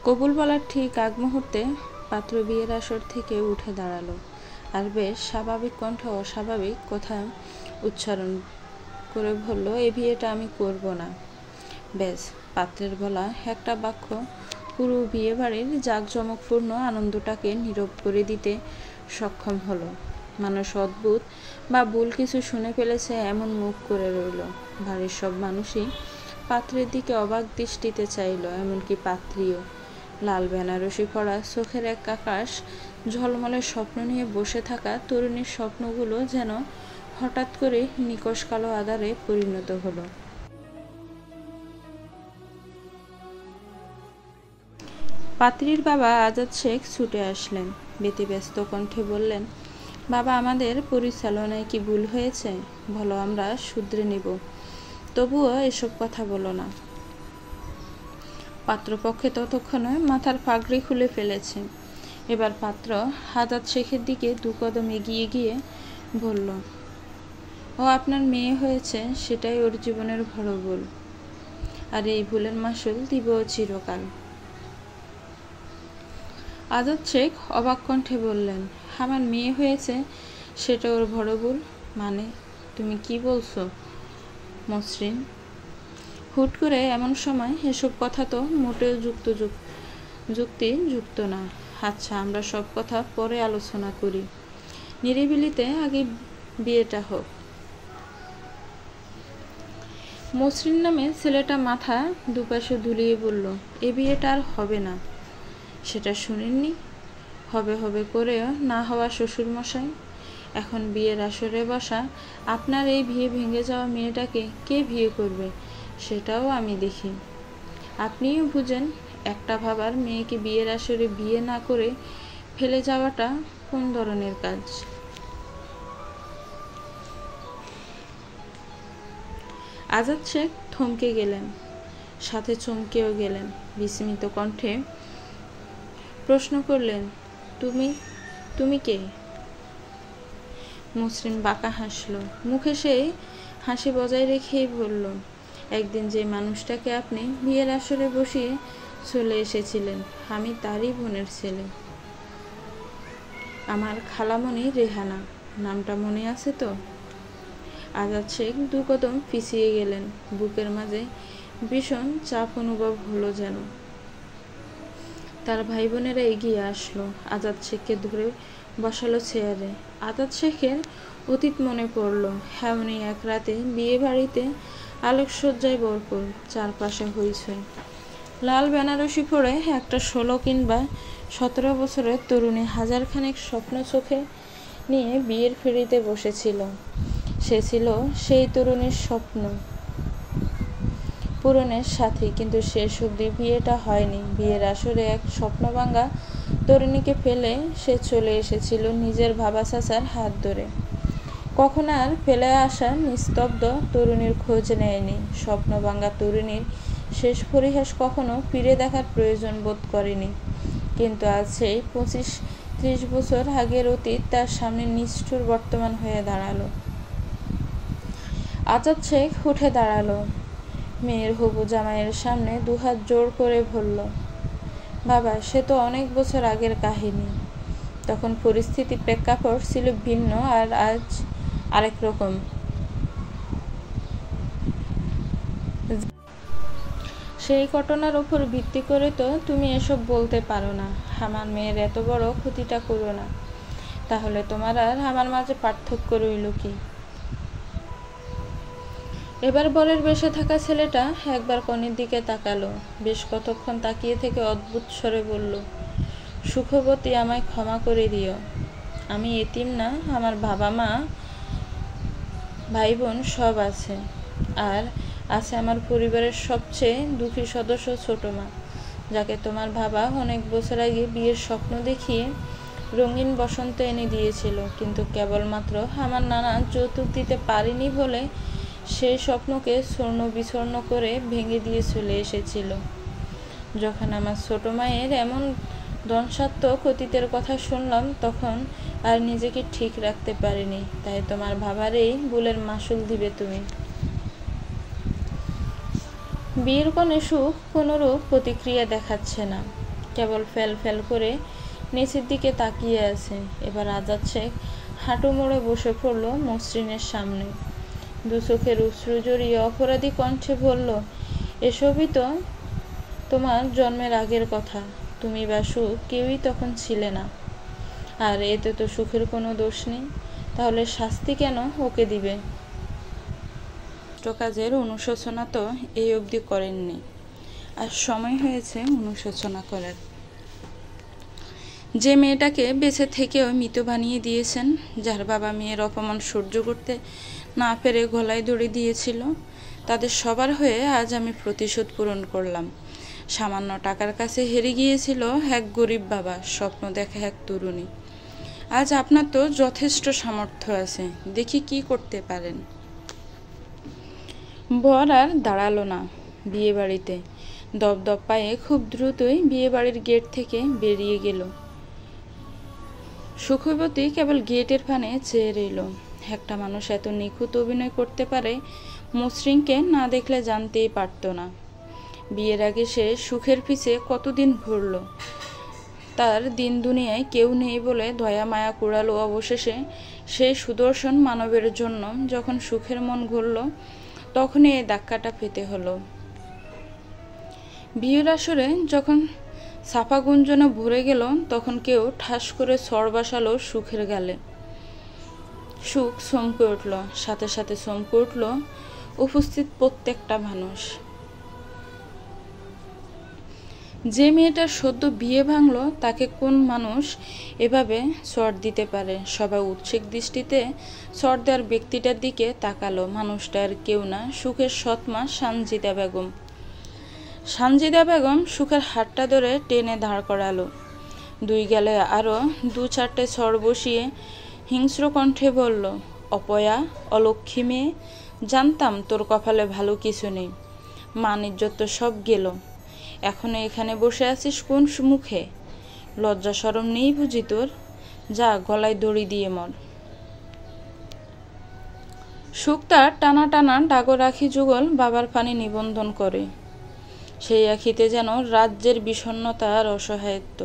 কবুল বলার ঠিক আগ মুহূর্তে পাত্র বিয়ের আসর থেকে উঠে দাঁড়ালো আর বেশ স্বাভাবিক কণ্ঠে অস্বাভাবিক কথা উচ্চারণ করে বলল, এ বিয়েটা আমি করব না। ব্যাস, পাত্রের বলা একটা বাক্য পুরো বিয়ে বাড়ির জাঁকজমকপূর্ণ আনন্দটাকে নীরব করে দিতে সক্ষম হলো। মানুষ অদ্ভুত বা ভুল কিছু শুনে ফেলেছে এমন মুখ করে রইল। বাড়ির সব মানুষই পাত্রের দিকে অবাক দৃষ্টিতে চাইল, এমনকি পাত্রীও। লাল বেনারসি পরা চোখের এক আকাশ ঝলমলে স্বপ্ন নিয়ে বসে থাকা তরুণীর স্বপ্নগুলো যেন হঠাৎ করে নিকষ কালো আঁধারে পরিণত হলো। পাত্রীর বাবা আজাদ শেখ ছুটে আসলেন, ব্যতিব্যস্ত কণ্ঠে বললেন, বাবা, আমাদের পরিচালনায় কি ভুল হয়েছে? বলো, আমরা শুধরে নিব, তবুও এসব কথা বলো না। পাত্রপক্ষে ততক্ষণে মাথার পাগড়ি খুলে ফেলেছে। এবার পাত্র আজাদ শেখের দিকে 2 কদম এগিয়ে গিয়ে বলল, ও আপনার মেয়ে হয়েছে, সেটাই ওর জীবনের বড় ভুল, আর এই ভুলের মাসুল দিব চিরকাল। আজাদ শেখ অবাক কণ্ঠে বললেন, আমার মেয়ে হয়েছে সেটা ওর বড় ভুল? মানে তুমি কি বলছো মসৃণ? হুট করে এমন সময় এসব কথা তো মোটেও যুক্তিযুক্ত না। আচ্ছা, আমরা সব কথা পরে আলোচনা করি, নিরিবিলিতে আগে বিয়েটা হোক। মসৃণ নামে ছেলেটা মাথা দুপাশে দুলিয়ে বলল, এ বিয়েটা আর হবে না। সেটা শুনেননি? হবে হবে করেও না হওয়া শ্বশুরমশাই। এখন বিয়ের আসরে বসা আপনার এই বিয়ে ভেঙে যাওয়া মেয়েটাকে কে বিয়ে করবে সেটাও আমি দেখি। আপনিও বুঝেন, একটা ভাবার মেয়েকে বিয়ের আসরে বিয়ে না করে ফেলে যাওয়াটা কোন ধরনের কাজ। আজাদ শেখ থমকে গেলেন, সাথে চমকেও গেলেন। বিস্মিত কণ্ঠে প্রশ্ন করলেন, তুমি কে? মসৃণ বাঁকা হাসল, মুখে সেই হাসি বজায় রেখেই বলল, একদিন যে মানুষটাকে আপনি বিয়ের আসরে বসিয়ে চলে এসেছিলেন, আমি তারই বোনের ছেলে। আমার খালামণি রেহানা, নামটা মনে আছে তো? আজাদ শেখ 2 কদম পিছিয়ে গেলেন। বুকের মাঝে ভীষণ চাপ অনুভব হলো যেন। তার ভাই বোনেরা এগিয়ে আসলো, আজাদ শেখকে ধরে বসালো চেয়ারে। আজাদ শেখের অতীত মনে পড়ল। এমনই এক রাতে বিয়ে বাড়িতে আলোকসজ্জায় ভরপুর, চারপাশে হইচই। লাল বেনারসি পরে একটা 16 কিংবা 17 বছরের তরুণী হাজারখানেক স্বপ্ন চোখে নিয়ে বিয়ের ফেরিতে বসেছিল। সে ছিল সেই তরুণীর স্বপ্ন পূরণের সাথী, কিন্তু শেষ অবধি বিয়েটা হয়নি। বিয়ের আসরে এক স্বপ্নভাঙা তরুণীকে ফেলে সে চলে এসেছিল নিজের ভাবা চাচার হাত ধরে। কখন আর ফেলে আসা নিস্তব্ধ তরুণীর খোঁজ নেয়নি। স্বপ্নভাঙা তরুণীর শেষ পরিহাস কখনো ফিরে দেখার প্রয়োজন বোধ করেনি। কিন্তু আজ সেই 25-30 বছর আগের অতীত তার সামনে নিষ্ঠুর বর্তমান হয়ে দাঁড়ালো। আজাদ শেখ উঠে দাঁড়ালো, মেয়ের হবু জামাইয়ের সামনে 2 হাত জোড় করে বলল, বাবা, সে তো অনেক বছর আগের কাহিনী। তখন পরিস্থিতি প্রেক্ষাপট ছিল ভিন্ন, আর আজ আরেক রকম। সেই ঘটনার উপর ভিত্তি করে তো তুমি এসব বলতে পারো না। আমার মেয়ের এত বড় ক্ষতিটা করো না। তাহলে তোমার আর আমার মাঝে পার্থক্য রইল কি? এবার বরের বেশে থাকা ছেলেটা একবার কনের দিকে তাকালো, বেশ কতক্ষণ তাকিয়ে থেকে অদ্ভুত স্বরে বলল, সুখবতী, আমায় ক্ষমা করে দিও। আমি এতিম না, আমার বাবা মা ভাই বোন সব আছে, আর আছে আমার পরিবারের সবচেয়ে দুঃখী সদস্য ছোট মা, যাকে তোমার বাবা অনেক বছর আগে বিয়ের স্বপ্ন দেখিয়ে রঙিন বসন্ত এনে দিয়েছিল, কিন্তু কেবলমাত্র আমার নানা যৌতুক দিতে পারেনি বলে সেই স্বপ্নকে চূর্ণ বিচূর্ণ করে ভেঙে দিয়ে চলে এসেছিল। যখন আমার ছোট মায়ের এমন ধ্বংসাত্মক অতীতের কথা শুনলাম, তখন আর নিজেকে ঠিক রাখতে পারিনি। তাই তোমার বাবার এই ভুলের মাসুল দিবে তুমি। বিয়ের কোণে সুখ কোনোরূপ প্রতিক্রিয়া দেখাচ্ছে না। কেবল ফেল ফেল করে নিচের দিকে তাকিয়ে আছে। এবার আজাদ শেখ হাঁটু মোড়ে বসে পড়ল মসৃণের সামনে। দু চোখের অশ্রু জড়িয়ে অপরাধী কণ্ঠে বলল, এসবই তো তোমার জন্মের আগের কথা। তুমি বা সুখ কেউই তখন ছিলে না। আর এতে তো সুখের কোনো দোষ নেই। তাহলে শাস্তি কেন ওকে দিবে? কাজের অনুশোচনা তো এই অবধি করেননি, আর সময় হয়েছে অনুশোচনা করার। যে মেয়েটাকে বেঁচে থেকেও মৃত বানিয়ে দিয়েছেন, যার বাবা মেয়ের অপমান সহ্য করতে না পেরে গলায় দড়ি দিয়েছিল, তাদের সবার হয়ে আজ আমি প্রতিশোধ পূরণ করলাম। সামান্য টাকার কাছে হেরে গিয়েছিল এক গরিব বাবা, স্বপ্ন দেখা এক তরুণী। আজ আপনার তো যথেষ্ট সামর্থ্য আছে, দেখি কি করতে পারেন। বর আর দাঁড়ালো না বিয়ে বাড়িতে। দপদপ পায়ে খুব দ্রুতই বিয়ে বাড়ির গেট থেকে বেরিয়ে গেল। সুখবতী কেবল গেটের পানে চেয়ে রইল। একটা মানুষ এত নিখুঁত অভিনয় করতে পারে, মসৃণকে না দেখলে জানতেই পারত না। বিয়ের আগে সে সুখের পিছে কতদিন ঘুরল। তার দিন দুনিয়ায় কেউ নেই বলে দয়া মায়া কুড়ালো। অবশেষে সেই সুদর্শন মানবের জন্য যখন সুখের মন ঘুরল, তখনই এই ধাক্কাটা পেতে হলো। বিয়ের আসরে যখন সাফা গুঞ্জনে ভরে গেল, তখন কেউ ঠাস করে সর বসালো সুখের গালে। সুখ চমকে উঠল, সাথে সাথে চমকে উঠল উপস্থিত প্রত্যেকটা মানুষ। যে মেয়েটার সদ্য বিয়ে ভাঙল, তাকে কোন মানুষ এভাবে চর দিতে পারে? সবাই উৎসুক দৃষ্টিতে চর দেওয়ার ব্যক্তিটার দিকে তাকালো। মানুষটা আর কেউ না, সুখের সৎমা সানজিদা বেগম। সানজিদা বেগম সুখের হাতটা ধরে টেনে দাঁড় করালো। দুই গালে আরও দু চারটে চর বসিয়ে হিংস্র কণ্ঠে বলল, অপয়া, অলক্ষী মেয়ে, জানতাম তোর কপালে ভালো কিছু নেই। মান ইজ্জত তো সব গেল। এখনো এখানে বসে আছিস কোন মুখে? লজ্জা শরম নেই বুঝি তোর? যা, গলায় দড়ি দিয়ে মর। সুখ তার টানা টানা ডাগর আখি যুগল বাবার পানি নিবন্ধন করে। সেই আখিতে যেন রাজ্যের বিষণ্ণতা আর অসহায়ত্ব।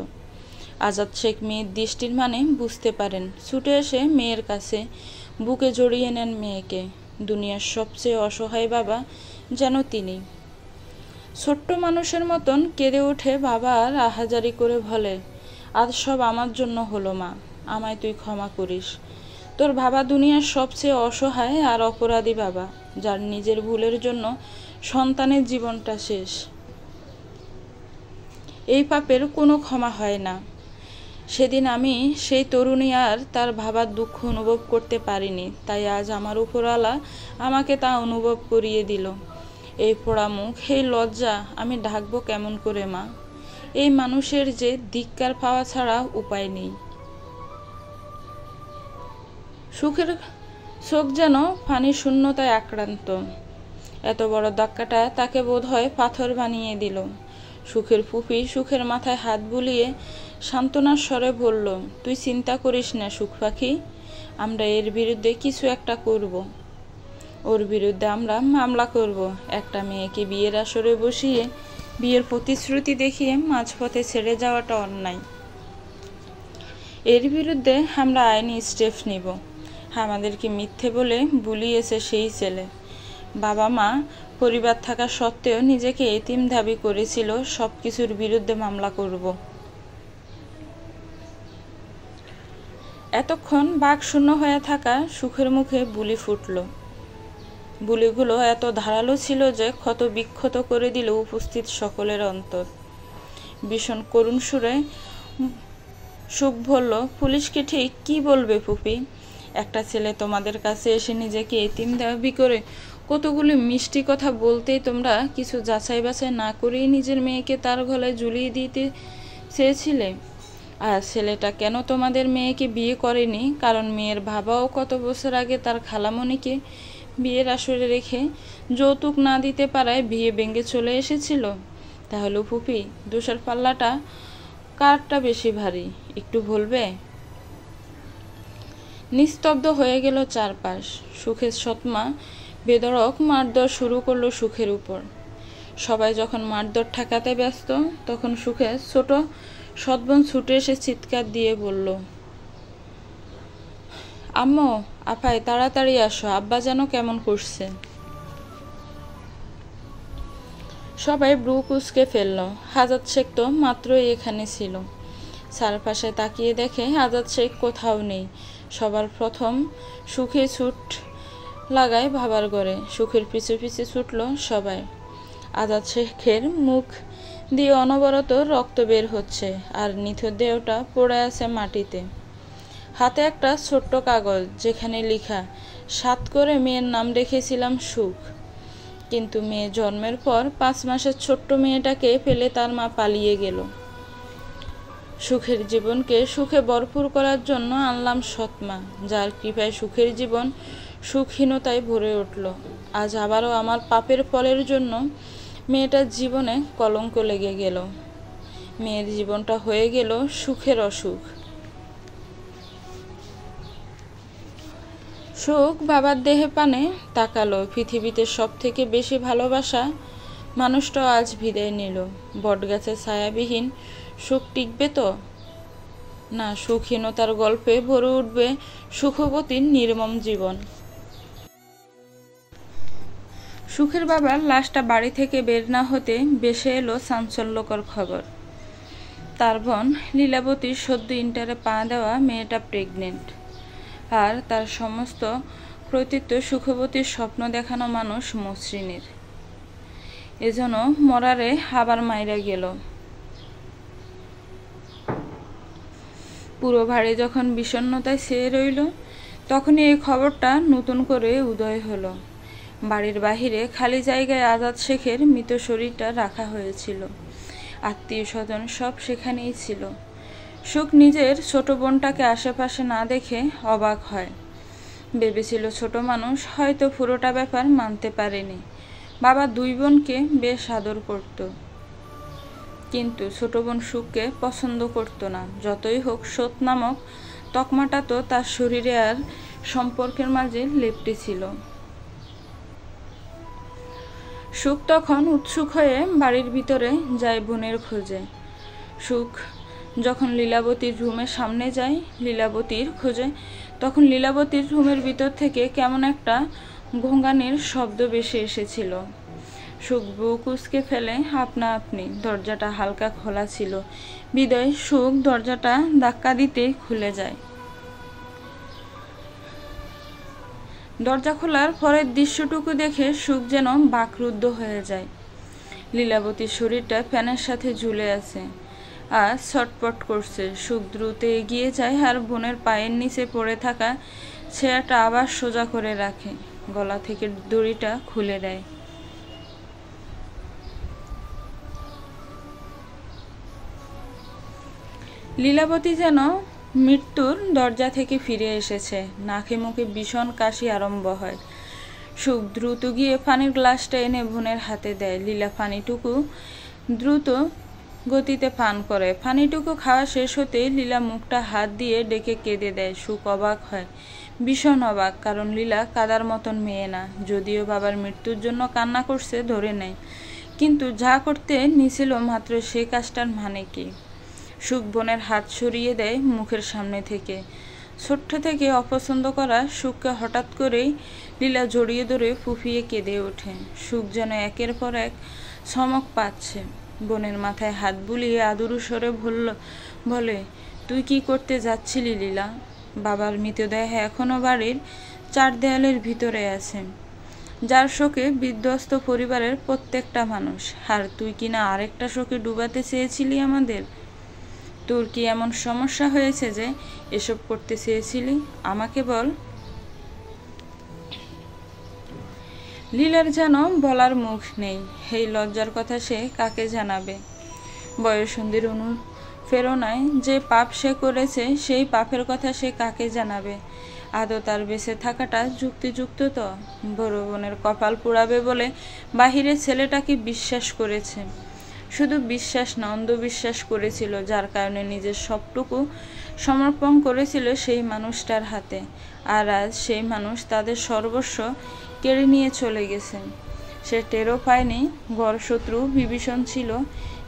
আজাদ শেখ মেয়ের দৃষ্টির মানে বুঝতে পারেন। ছুটে এসে মেয়ের কাছে বুকে জড়িয়ে নেন মেয়েকে। দুনিয়ার সবচেয়ে অসহায় বাবা যেন তিনি। ছোট্ট মানুষের মতন কেঁদে ওঠে বাবা আর আহাজারি করে বলে, আজ সব আমার জন্য হলো মা, আমায় তুই ক্ষমা করিস। তোর বাবা দুনিয়ার সবচেয়ে অসহায় আর অপরাধী বাবা, যার নিজের ভুলের জন্য সন্তানের জীবনটা শেষ। এই পাপের কোনো ক্ষমা হয় না। সেদিন আমি সেই তরুণী আর তার বাবার দুঃখ অনুভব করতে পারিনি, তাই আজ আমার উপরওয়ালা আমাকে তা অনুভব করিয়ে দিল। এই পোড়া মুখ, এই লজ্জা আমি ঢাকবো কেমন করে মা? এই মানুষের যে ধিক্কার পাওয়া ছাড়া উপায় নেই। সুখের চোখ যেন পানি শূন্যতায় আক্রান্ত। এত বড় ধাক্কাটা তাকে বোধহয় পাথর বানিয়ে দিল। সুখের ফুফি সুখের মাথায় হাত বুলিয়ে সান্ত্বনার স্বরে বলল, তুই চিন্তা করিস না সুখ পাখি, আমরা এর বিরুদ্ধে কিছু একটা করব। ওর বিরুদ্ধে আমরা মামলা করব। একটা মেয়েকে বিয়ের আসরে বসিয়ে বিয়ের প্রতিশ্রুতি দেখিয়ে মাঝপথে ছেড়ে যাওয়াটা অন্যায়। এর বিরুদ্ধে আমরা আইনি স্টেপ নিব। আমাদেরকে মিথ্যে বলে বুলিয়েছে সেই ছেলে। বাবা মা পরিবার থাকা সত্ত্বেও নিজেকে এতিম দাবি করেছিল। সব কিছুর বিরুদ্ধে মামলা করব। এতক্ষণ বাকশূন্য হয়ে থাকা সুখের মুখে বুলি ফুটল। বুলিগুলো এত ধারালো ছিল যে ক্ষত বিক্ষত করে দিল উপস্থিত সকলের অন্তর। ভীষণ করুণ সুরে সুখ বলল, পুলিশকে ঠিক কি বলবে ফুপি? একটা ছেলে তোমাদের কাছে এসে নিজেকে এতিম দাবি করে কতগুলি মিষ্টি কথা বলতেই তোমরা কিছু যাচাই বাছাই না করেই নিজের মেয়েকে তার গলায় ঝুলিয়ে দিতে চেয়েছিলে। আর ছেলেটা কেন তোমাদের মেয়েকে বিয়ে করেনি? কারণ মেয়ের বাবাও কত বছর আগে তার খালামণিকে বিয়ের আসরে রেখে যৌতুক না দিতে পারায় বিয়ে ভেঙে চলে এসেছিল। তাহলে ফুপি, দোষের পাল্লাটা কারটা বেশি ভারী একটু বলবে? নিস্তব্ধ হয়ে গেল চারপাশ। সুখের সৎমা বেধড়ক মারধর শুরু করলো সুখের উপর। সবাই যখন মারধর ঠেকাতে ব্যস্ত, তখন সুখের ছোট সৎবোন ছুটে এসে চিৎকার দিয়ে বলল, আম্মু, আপাই তাড়াতাড়ি আসো, আব্বা যেন কেমন করছে। সবাই ব্রু কুঁচকে ফেলল। আজাদ শেখ তো মাত্রই এখানে ছিল। চারপাশে তাকিয়ে দেখে আজাদ শেখ কোথাও নেই। সবার প্রথম সুখে ছুট লাগায় বাবার ঘরে। সুখের পিছু পিছু ছুটল সবাই। আজাদ শেখের মুখ দিয়ে অনবরত রক্ত বের হচ্ছে, আর নিথর দেহটা পড়ে আছে মাটিতে। হাতে একটা ছোট্ট কাগজ, যেখানে লেখা, 7 করে মেয়ের নাম রেখেছিলাম সুখ। কিন্তু মেয়ে জন্মের পর 5 মাসের ছোট্ট মেয়েটাকে ফেলে তার মা পালিয়ে গেল। সুখের জীবনকে সুখে ভরপুর করার জন্য আনলাম সৎমা, যার কৃপায় সুখের জীবন সুখহীনতায় ভরে উঠল। আজ আবারও আমার পাপের ফলের জন্য মেয়েটার জীবনে কলঙ্ক লেগে গেল। মেয়ের জীবনটা হয়ে গেল সুখের অসুখ। সুখ বাবার দেহে পানে তাকালো। পৃথিবীতে সব থেকে বেশি ভালোবাসা মানুষটাও আজ বিদায় নিল। বটগাছের ছায়াবিহীন সুখ টিকবে তো? না, সুখহীনতার গল্পে ভরে উঠবে সুখবতীর নির্মম জীবন। সুখের বাবার লাশটা বাড়ি থেকে বের না হতে ভেসে এলো চাঞ্চল্যকর খবর। তার বোন লীলাবতীর সদ্য ইন্টারে পা দেওয়া মেয়েটা প্রেগনেন্ট। আর তার সমস্ত কৃতিত্ব সুখবতীর স্বপ্ন দেখানো মানুষ মসৃণের। এজন্য মরারে আবার মাইরা গেল। পুরো বাড়ি যখন বিষণ্ণতায় ছেয়ে রইল, তখনই এই খবরটা নতুন করে উদয় হলো। বাড়ির বাহিরে খালি জায়গায় আজাদ শেখের মৃত শরীরটা রাখা হয়েছিল। আত্মীয় স্বজন সব সেখানেই ছিল। সুখ নিজের ছোট বোনটাকে আশেপাশে না দেখে অবাক হয়। ভেবেছিল ছোট মানুষ হয়তো পুরোটা ব্যাপার মানতে পারেনি। বাবা 2 বোনকে বেশ আদর করত, কিন্তু ছোট বোন সুখকে পছন্দ করত না। যতই হোক, সৎ নামক তকমাটা তো তার শরীরে আর সম্পর্কের মাঝে লেপ্টে ছিল। সুখ তখন উৎসুক হয়ে বাড়ির ভিতরে যায় বোনের খোঁজে। সুখ যখন লীলাবতীর রুমের সামনে যায় লীলাবতীর খোঁজে, তখন লীলাবতীর রুমের ভিতর থেকে কেমন একটা ঘোঙানির শব্দ ভেসে এসেছিল। সুখ বুক কুঁচকে ফেলে আপনা আপনি। দরজাটা হালকা খোলা ছিল বিদায় সুখ দরজাটা ধাক্কা দিতেই খুলে যায়। দরজা খোলার পরের দৃশ্যটুকু দেখে সুখ যেন বাকরুদ্ধ হয়ে যায়। লীলাবতীর শরীরটা ফ্যানের সাথে ঝুলে আছে আর ছটপট করছে। সুখ দ্রুত এগিয়ে যায় আর বোনের পায়ের নিচে পড়ে থাকা ছেঁড়াটা আবার সোজা করে রাখে। গলা থেকে দড়িটা খুলে দেয়। লীলাবতী যেন মৃত্যুর দরজা থেকে ফিরে এসেছে। নাকে মুখে ভীষণ কাশি আরম্ভ হয়। সুখ দ্রুত গিয়ে পানির গ্লাসটা এনে বোনের হাতে দেয়। লীলা পানিটুকু দ্রুত গতিতে পান করে। পানিটুকু খাওয়া শেষ হতেই লীলা মুখটা হাত দিয়ে ডেকে কেঁদে দেয়। সুখ অবাক হয়, ভীষণ অবাক, কারণ লীলা কাদার মতন মেয়ে না। যদিও বাবার মৃত্যুর জন্য কান্না করছে ধরে নেয়, কিন্তু যা করতে নিছিল মাত্র সেই কাজটার মানে কি? সুখ বোনের হাত সরিয়ে দেয় মুখের সামনে থেকে। ছোট্ট থেকে অপছন্দ করা সুখকে হঠাৎ করেই লীলা জড়িয়ে ধরে ফুঁপিয়ে কেঁদে ওঠে। সুখ যেন একের পর এক চমক পাচ্ছে। বোনের মাথায় হাত বুলিয়ে আদুরু স্বরে বলে, তুই কি করতে যাচ্ছিলি লীলা? বাবার মৃতদেহ এখনো বাড়ির 4 দেয়ালের ভিতরে আছে, যার শোকে বিধ্বস্ত পরিবারের প্রত্যেকটা মানুষ। আর তুই কিনা আরেকটা শোকে ডুবাতে চেয়েছিলি আমাদের। তোর কি এমন সমস্যা হয়েছে যে এসব করতে চেয়েছিলি? আমাকে বল। লীলার যেন বলার মুখ নেই। এই লজ্জার কথা সে কাকে জানাবে? বয়ঃসন্ধির অনুপ্রেরণায় যে পাপ সে করেছে, সেই পাপের কথা সে কাকে জানাবে? আদৌ তার বেঁচে থাকাটা যুক্তিযুক্ত তো? বড় বোনের কপাল পোড়াবে বলে বাহিরের ছেলেটাকে বিশ্বাস করেছে। শুধু বিশ্বাস না, অন্ধবিশ্বাস করেছিল, যার কারণে নিজের সবটুকু সমর্পণ করেছিল সেই মানুষটার হাতে। আর আজ সেই মানুষ তাদের সর্বস্ব কেড়ে নিয়ে চলে গেছে। সে টেরও পায়নি ঘর শত্রু বিভীষণ ছিল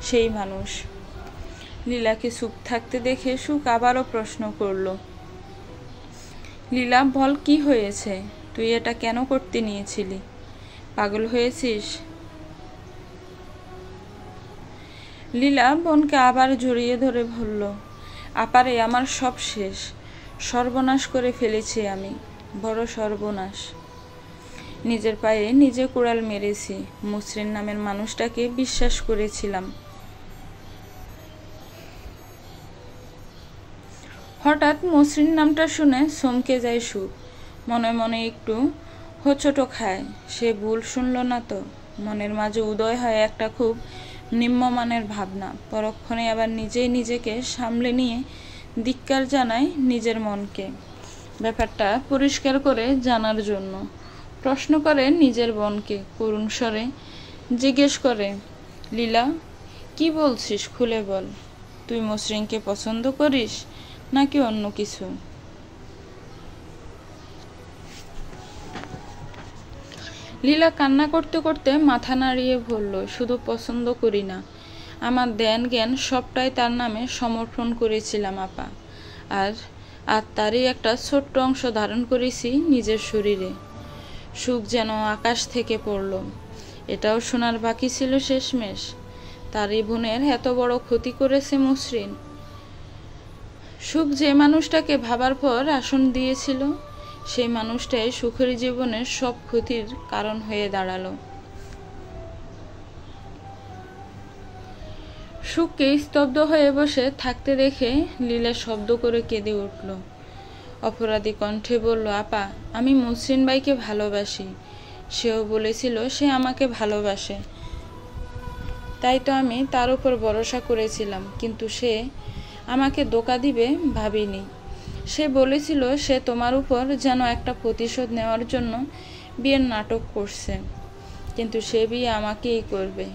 সেই মানুষ। লীলাকে চুপ থাকতে দেখে সুখ আবারও প্রশ্ন করল, লীলা বল, কি হয়েছে? তুই এটা কেন করতে নিয়েছিলি? পাগল হয়েছিস? লীলা বোনকে আবার জড়িয়ে ধরে বলল, আপারে, আমার সব শেষ, সর্বনাশ করে ফেলেছি আমি, বড় সর্বনাশ। নিজের পায়ে নিজে কুড়াল মেরেছি। মসৃণ নামের মানুষটাকে বিশ্বাস করেছিলাম। হঠাৎ মসৃণ নামটা শুনে চমকে যায় সুখ। মনে মনে একটু হোঁচট খায়। সে ভুল শুনল না তো? মনের মাঝে উদয় হয় একটা খুব নিম্নমানের ভাবনা। পরক্ষণে আবার নিজেই নিজেকে সামলে নিয়ে ধিক্কার জানায় নিজের মনকে, ব্যাপারটা পরিষ্কার করে জানার জন্য। প্রশ্ন করে নিজের বোনকে, করুণ স্বরে জিজ্ঞেস করে, লীলা, কি বলছিস? খুলে বল। তুই মসৃণকে পছন্দ করিস নাকি অন্য কিছু? লীলা কান্না করতে করতে মাথা নাড়িয়ে বলল, শুধু পছন্দ করি না, আমার ধ্যান জ্ঞান সবটাই তার নামে সমর্পণ করেছিলাম আপা। আর তারই একটা ছোট্ট অংশ ধারণ করেছি নিজের শরীরে। সুখ যেন আকাশ থেকে পড়ল। এটাও শোনার বাকি ছিল শেষমেশ, তারই বোনের এত বড় ক্ষতি করেছে মসৃণ। সুখ যে মানুষটাকে ভাবার পর আসন দিয়েছিল, সেই মানুষটাই সুখের জীবনের সব ক্ষতির কারণ হয়ে দাঁড়ালো। সুখকে স্তব্ধ হয়ে বসে থাকতে দেখে লীলা শব্দ করে কেঁদে উঠল। অপরাধী কণ্ঠে বলল, আপা, আমি মসৃণ ভাইকে ভালোবাসি। সেও বলেছিল সে আমাকে ভালোবাসে, তাই তো আমি তার উপর ভরসা করেছিলাম। কিন্তু সে আমাকে ধোঁকা দিবে ভাবিনি। সে বলেছিল সে তোমার উপর যেন একটা প্রতিশোধ নেওয়ার জন্য বিয়ের নাটক করছে, কিন্তু সে বিয়ে আমাকেই করবে।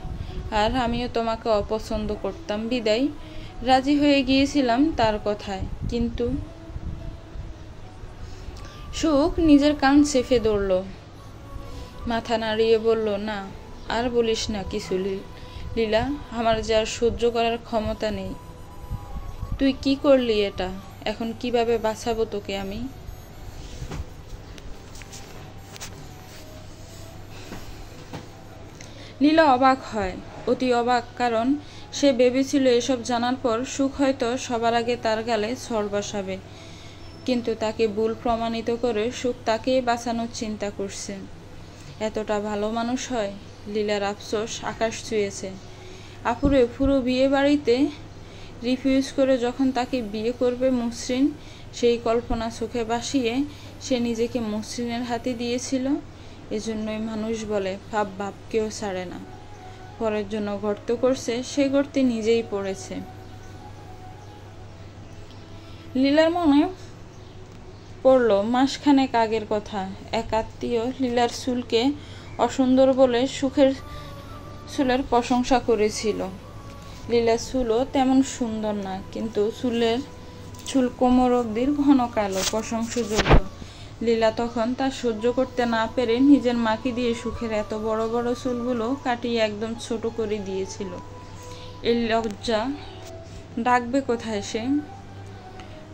আর আমিও তোমাকে অপছন্দ করতাম বিদায় রাজি হয়ে গিয়েছিলাম তার কথায়। কিন্তু সুখ নিজের কান চেপে ধরল, মাথা নাড়িয়ে বলল, না, আর বলিস না কিছু লীলা, আমার যে আর সহ্য করার ক্ষমতা নেই। তুই কি করলি এটা? এখন কিভাবে বাঁচাবো তোকে আমি? লীলা অবাক হয়, অতি অবাক, কারণ সে ভেবেছিল এসব জানার পর সুখ হয়তো সবার আগে তার গালে ছড় বসাবে। কিন্তু তাকে ভুল প্রমাণিত করে সুখ তাকেই বাঁচানোর চিন্তা করছে। এতটা ভালো মানুষ হয়? লীলার আফসোস আকাশ ছুঁয়েছে। আপুরে পুরো বিয়ে বাড়িতে রিফিউজ করে যখন তাকে বিয়ে করবে মসৃণ, সেই কল্পনা চোখে ভাসিয়ে সে নিজেকে মসৃণের হাতে দিয়েছিল। এজন্যই মানুষ বলে, পাপ বাপকেও ছাড়ে না। পরের জন্য গর্ত করছে, সে গর্তে নিজেই পড়েছে। লীলার মনে পড়ল মাসখানেক আগের কথা। এক আত্মীয় লীলার চুলকে অসুন্দর বলে সুখের চুলের প্রশংসা করেছিল। লীলার চুলও তেমন সুন্দর না, কিন্তু চুল কোমর অব্দি ঘন কালো, প্রশংসাযোগ্য। লীলা তখন তা সহ্য করতে না পেরে নিজের মাকে দিয়ে সুখের এত বড় বড় চুলগুলো কাটিয়ে একদম ছোট করে দিয়েছিল। এই লজ্জা ডাকবে কোথায় সে?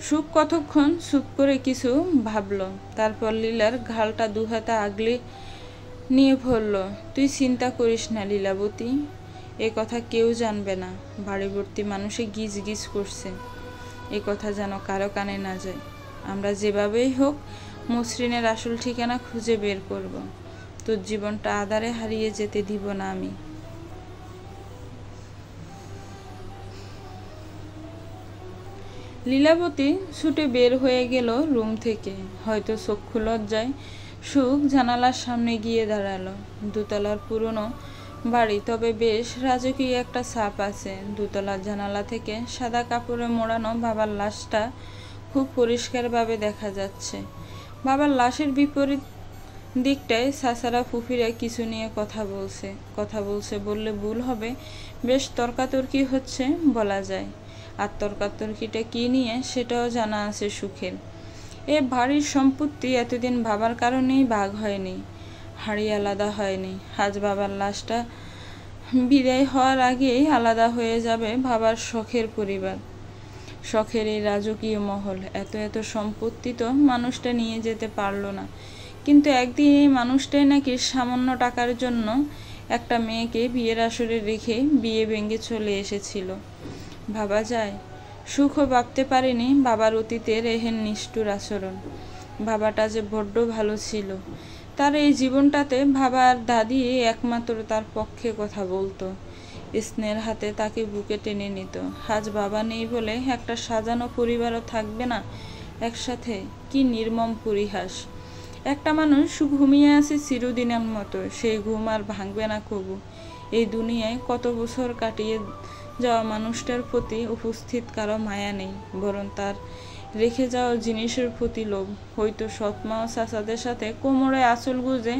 সুখ কতক্ষণ চুপ করে কিছু ভাবল। তারপর লীলার ঘাড়টা দুহাতে আগলে নিয়ে বলল, তুই চিন্তা করিস না লীলাবতী, এ কথা কেউ জানবে না। বাড়িভর্তি মানুষে গিজ গিজ করছে, এ কথা যেন কারো কানে না যায়। আমরা যেভাবেই হোক মসৃণের আসল ঠিকানা খুঁজে বের করব। তোর জীবনটা আধারে হারিয়ে যেতে দিব না আমি। লীলাবতী ছুটে বের হয়ে গেল রুম থেকে। হয়তো চক্ষু লজ্জায় সুখ জানালার সামনে গিয়ে দাঁড়ালো। দোতলার পুরনো বাড়ি, তবে বেশ রাজকীয় একটা ছাপ আছে। দোতলার জানালা থেকে সাদা কাপড়ে মোড়ানো বাবার লাশটা খুব পরিষ্কারভাবে দেখা যাচ্ছে। বাবার লাশের বিপরীত দিকটায় চাচারা ফুফিরা কিছু নিয়ে কথা বলছে বললে ভুল হবে। বেশ তর্কাতর্কি হচ্ছে বলা যায়। আর তর্কাতর্কিটা কি নিয়ে সেটাও জানা আছে সুখের। এ বাড়ির সম্পত্তি এতদিন বাবার কারণেই ভাগ হয়নি। হাড়ি আলাদা হয়নি। আজ বাবার লাশটা বিদায় হওয়ার আগেই আলাদা হয়ে যাবে বাবার শখের পরিবার, শখের এই রাজকীয় মহল। এত এত সম্পত্তি তো মানুষটা নিয়ে যেতে পারল না, কিন্তু একদিন এই মানুষটাই নাকি সামান্য টাকার জন্য একটা মেয়েকে বিয়ের আসরে রেখে বিয়ে ভেঙে চলে এসেছিল। ভাবা যায়? সুখও ভাবতে পারেনি বাবার অতীতের এহেন নিষ্ঠুর আচরণ। বাবাটা যে বড্ড ভালো ছিল। তার এই জীবনটাতে বাবা আর দাদি একমাত্র তার পক্ষে কথা বলতো, স্নেহের হাতে তাকে বুকে টেনে নিত। আজ বাবা নেই বলে একটা সাজানো পরিবারও থাকবে না একসাথে। কি নির্মম পরিহাস! একটা মানুষ ঘুমিয়ে আছে চিরদিনের মতো, সেই ঘুম আর ভাঙবে না কবু। এই দুনিয়ায় কত বছর কাটিয়ে যাওয়া মানুষটার প্রতি উপস্থিত কারো মায়া নেই, বরং তার রেখে যাওয়া জিনিসের প্রতি লোভ। হয়তো সৎমা ও চাচাদের সাথে কোমরে আঁচল গুঁজে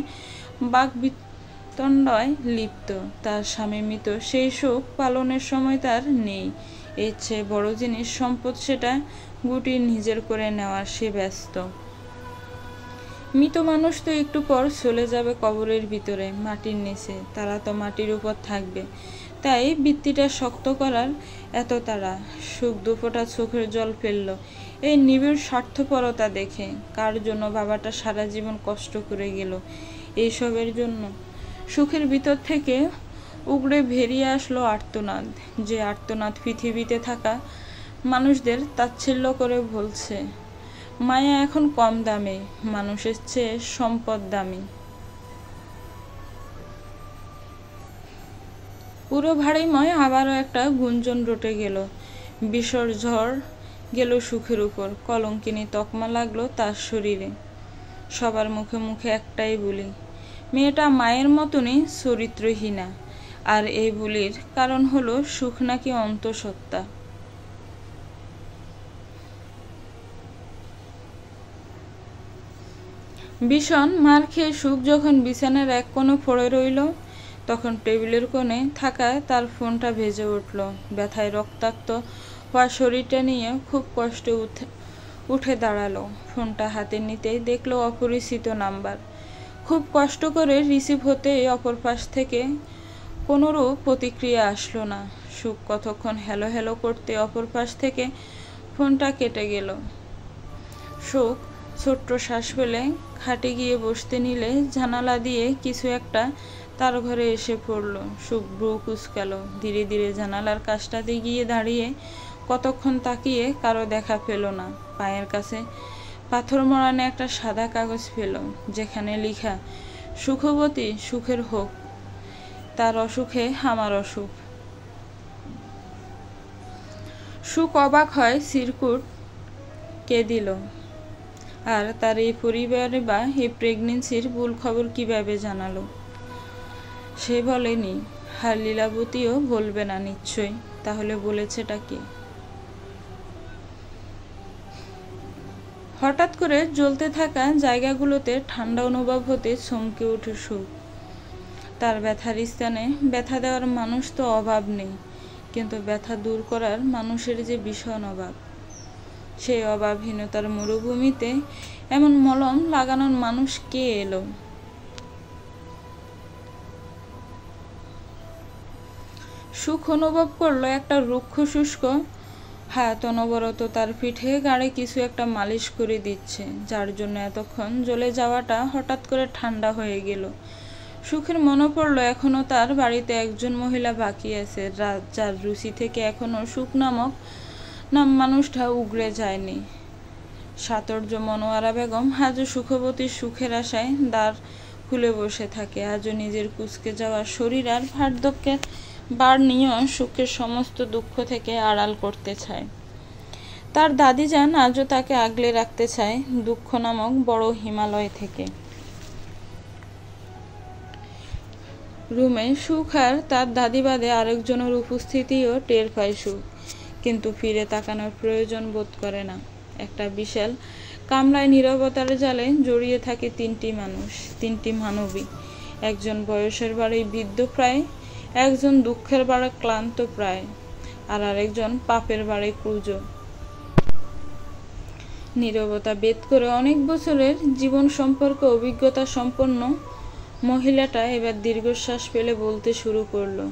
বাকবিতণ্ডায় লিপ্ত। তার স্বামী মৃত, সেই শোক পালনের সময় তার নেই। এর চেয়ে বড় জিনিস সম্পদ, সেটা গুটি নিজের করে নেওয়ার সে ব্যস্ত। মৃত মানুষ তো একটু পর চলে যাবে কবরের ভিতরে, মাটির নিচে। তারা তো মাটির উপর থাকবে, তাই বৃত্তিটা শক্ত করার এত তাড়া। সুখ দুফোঁটা চোখের জল ফেলল এই নিবিড় স্বার্থপরতা দেখে। কার জন্য বাবাটা সারা জীবন কষ্ট করে গেল? এইসবের জন্য। সুখের ভিতর থেকে উগড়ে বেরিয়ে আসলো আর্তনাদ, যে আর্তনাদ পৃথিবীতে থাকা মানুষদের তাচ্ছিল্য করে বলছে, মায়া এখন কম দামে, মানুষের চেয়ে সম্পদ দামি। পুরো ভাড়িময় আবারও একটা গুঞ্জন রটে গেল। বিষর ঝড় গেল সুখের উপর, কলঙ্কিনী তকমা লাগলো তার শরীরে। সবার মুখে মুখে একটাই বুলি, মেয়েটা মায়ের মতনই চরিত্রহীনা। আর এই বুলির কারণ হলো সুখ নাকি অন্তঃসত্ত্বা। ভীষণ মার খেয়ে সুখ যখন বিছানার এক কোণে পড়ে রইল, তখন টেবিলের কোণে থাকা তার ফোনটা ভেজে উঠল। ব্যথায় রক্তাক্ত হওয়া শরীরটা নিয়ে খুব কষ্টে উঠে দাঁড়ালো। ফোনটা হাতে নিতেই দেখলো অপরিচিত নাম্বার। খুব কষ্ট করে রিসিভ হতেই অপর পাশ থেকে কোনোরূপ প্রতিক্রিয়া আসলো না। সুখ কতক্ষণ হ্যালো হ্যালো করতে অপর পাশ থেকে ফোনটা কেটে গেল। সুখ ছোট্ট শ্বাস ফেলে খাটে গিয়ে বসতে নিলে জানালা দিয়ে কিছু একটা তার ঘরে এসে পড়ল। সুখ ভ্রু কুঁচকাল। ধীরে ধীরে জানালার কাছটাতে গিয়ে দাঁড়িয়ে কতক্ষণ তাকিয়ে কারো দেখা পেল না। পায়ের কাছে পাথর মরানো একটা সাদা কাগজ পেল, যেখানে লেখা, সুখবতী সুখের হোক, তার অসুখে আমার অসুখ। সুখ অবাক হয় চিরকুট কে দিল, আর তার এই পরিবারে বা এই প্রেগনেন্সির ভুল খবর কিভাবে জানালো। সে বলেনি, আর লীলাবতীও বলবে না নিশ্চয়ই। তাহলে বলেছেটা কি? হঠাৎ করে জ্বলতে থাকা জায়গাগুলোতে ঠান্ডা অনুভব হতে চমকে ওঠে সুখ। তার ব্যথার স্থানে ব্যথা দেওয়ার মানুষ তো অভাব নেই, কিন্তু ব্যথা দূর করার মানুষের যে ভীষণ অভাব। সেই অভাবহীনতার মরুভূমিতে এমন মলম লাগানোর মানুষ কে এলো? সুখ অনুভব করলো একটা রুক্ষ শুষ্ক হাত অনবরত তার পিঠে গাড়ে কিছু একটা মালিশ করে দিচ্ছে, যার জন্য এতক্ষণ জ্বলে যাওয়াটা হঠাৎ করে ঠান্ডা হয়ে গেল। সুখের মনে পড়ল এখনো তার বাড়িতে একজন মহিলা বাকি আছে, যার রুচি থেকে এখনো সুখ নাম মানুষটা উগড়ে যায়নি। সাতর্য মনোয়ারা বেগম আজও সুখবতীর সুখের আশায় দ্বার খুলে বসে থাকে। আজও নিজের কুঁচকে যাওয়া শরীর আর বার্ধক্যের বার নিয়েও সুখের সমস্ত দুঃখ থেকে আড়াল করতে চায়। তার দাদি যান আজও তাকে আগলে রাখতে চায় দুঃখ নামক বড় হিমালয় থেকে। রুমে সুখ আর তার দাদি বাদে আরেকজনের উপস্থিতিও টের পায় সুখ, কিন্তু ফিরে তাকানোর প্রয়োজন বোধ করে না। একটা বিশাল কামরায় নীরবতার জালে জড়িয়ে থাকে তিনটি মানুষ, তিনটি মানবী। একজন বয়সের বাড়ি বৃদ্ধ প্রায়, একজন দুঃখের বাড়ে ক্লান্ত প্রায়, আর আরেকজন পাপের বাড়ে ক্রুজ। নীরবতা ভেদ করে অনেক বছরের জীবন সম্পর্কে অভিজ্ঞতা সম্পন্ন মহিলাটা এবার দীর্ঘশ্বাস ফেলে বলতে শুরু করলো,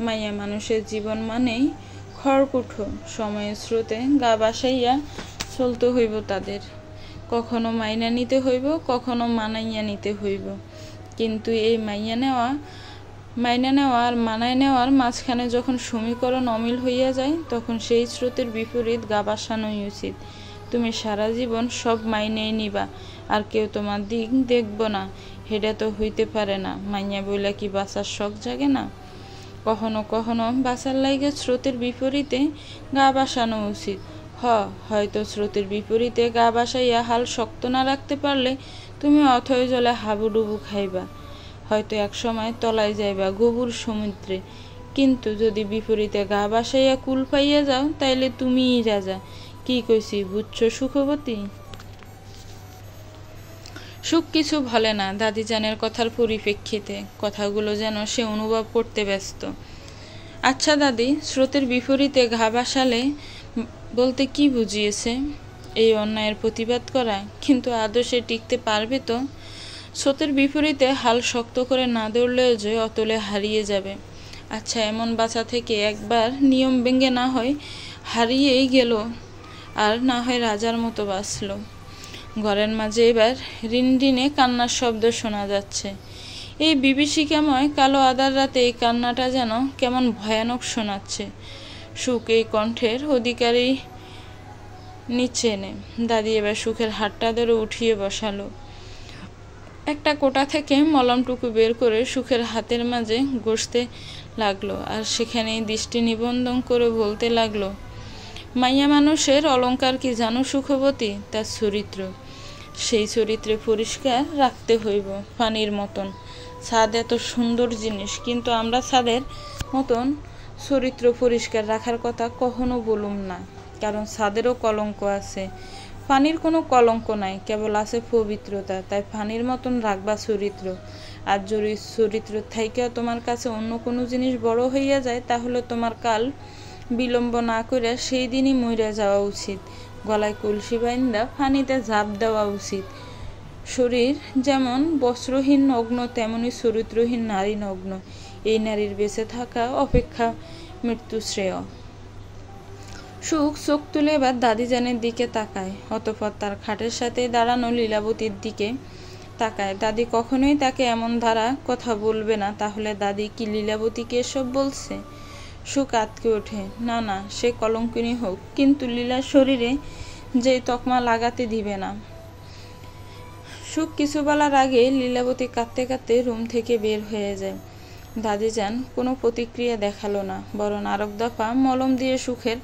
মাইয়া মানুষের জীবন মানেই খড়কুঠো, সময়ের স্রোতে গা ভাসাইয়া চলতে হইব তাদের। কখনো মাইনা নিতে হইব, কখনো মানাইয়া নিতে হইব। কিন্তু এই মাইনা নেওয়া আর মানায় নেওয়ার মাঝখানে যখন সমীকরণ অমিল হইয়া যায়, তখন সেই স্রোতের বিপরীত গা ভাসানোই উচিত। তুমি সারা জীবন সব মাইনেই নিবা, আর কেউ তোমার দিক দেখব না, হেডা তো হইতে পারে না। মাইয়া বইলা কি বাঁচার শখ জাগে না? কখনো কখনো বাঁচার লাইগে স্রোতের বিপরীতে গা ভাসানো উচিত। হয়তো স্রোতের বিপরীতে গা ভাসাইয়া হাল শক্ত না রাখতে পারলে তুমি অথই জলে হাবুডুবু খাইবা, হয়তো একসময় তলায় যাইবা গভীর সমুদ্রে। কিন্তু যদি বিপরীতে গা ভাসাইয়া কুল পাইয়া যাও, তাইলে তুমিই রাজা। কি কইছি বুঝছো সুখবতী? সুখ কিছু বলে না দাদিজানের কথার পরিপ্রেক্ষিতে, কথাগুলো যেন সে অনুভব করতে ব্যস্ত। আচ্ছা দাদি, স্রোতের বিপরীতে ঘা ভাসালে বলতে কি বুঝিয়েছে? এই অন্যায়ের প্রতিবাদ করা? কিন্তু আদৌ সে টিকতে পারবে তো? স্রোতের বিপরীতে হাল শক্ত করে না দৌড়লেও যে অতলে হারিয়ে যাবে। আচ্ছা, এমন বাঁচা থেকে একবার নিয়ম ভেঙে না হয় হারিয়েই গেল, আর না হয় রাজার মতো বাঁচল। ঘরের মাঝে এবার রিনরিনে কান্নার শব্দ শোনা যাচ্ছে। এই বিভীষিকাময় কালো আধার রাতে এই কান্নাটা যেন কেমন ভয়ানক শোনাচ্ছে। সুখ এই কণ্ঠের অধিকারী নিচ্ছে এনে। দাদি এবার সুখের হাতটা ধরে উঠিয়ে বসালো। একটা কোটা থেকে মলমটুকু বের করে সুখের হাতের মাঝে ঘষতে লাগলো, আর সেখানেই দৃষ্টি নিবন্ধন করে বলতে লাগলো, মাইয়া মানুষের অলংকার কি জানো সুখবতী? তার চরিত্র। সেই চরিত্রে পরিষ্কার রাখতে হইব পানির মতন। ছাদ এত সুন্দর জিনিস, কিন্তু আমরা ছাদের মতন চরিত্র পরিষ্কার রাখার কথা কখনো বলুম না, কারণ ছাদেরও কলঙ্ক আছে। পানির কোনো কলঙ্ক নাই, কেবল আছে পবিত্রতা। তাই পানির মতন রাখবা চরিত্র। আর যদি চরিত্র থাইকা তোমার কাছে অন্য কোনো জিনিস বড় হইয়া যায়, তাহলে তোমার কাল বিলম্ব না করে সেই দিনই মইরা যাওয়া উচিত। গলায় কলসি বাইন্দা পানিতে ঝাঁপ দেওয়া উচিত। শরীর যেমন বস্ত্রহীন নগ্ন, তেমনি চরিত্রহীন নারী নগ্ন। এই নারীর বেঁচে থাকা অপেক্ষা মৃত্যু শ্রেয়। সুখ চোখ তুলে এবার দাদিজানের দিকে তাকায়, অতঃপর তার খাটের সাথে দাঁড়ানো লীলাবতীর দিকে তাকায়। দাদি কখনোই তাকে এমন ধারা কথা বলবে না। তাহলে দাদি কি লীলাবতীকে এসব বলছে? সুখ আতকে ওঠে। না, সে কলঙ্কিনী হোক, কিন্তু লীলার শরীরে যে তকমা লাগাতে দিবে না। সুখ কিছু বলার আগে লীলাবতী কাঁদতে কাঁদতে রুম থেকে বের হয়ে যায়। দাদিজান কোনো প্রতিক্রিয়া দেখালো না, বরং আরেক দফা মলম দিয়ে সুখের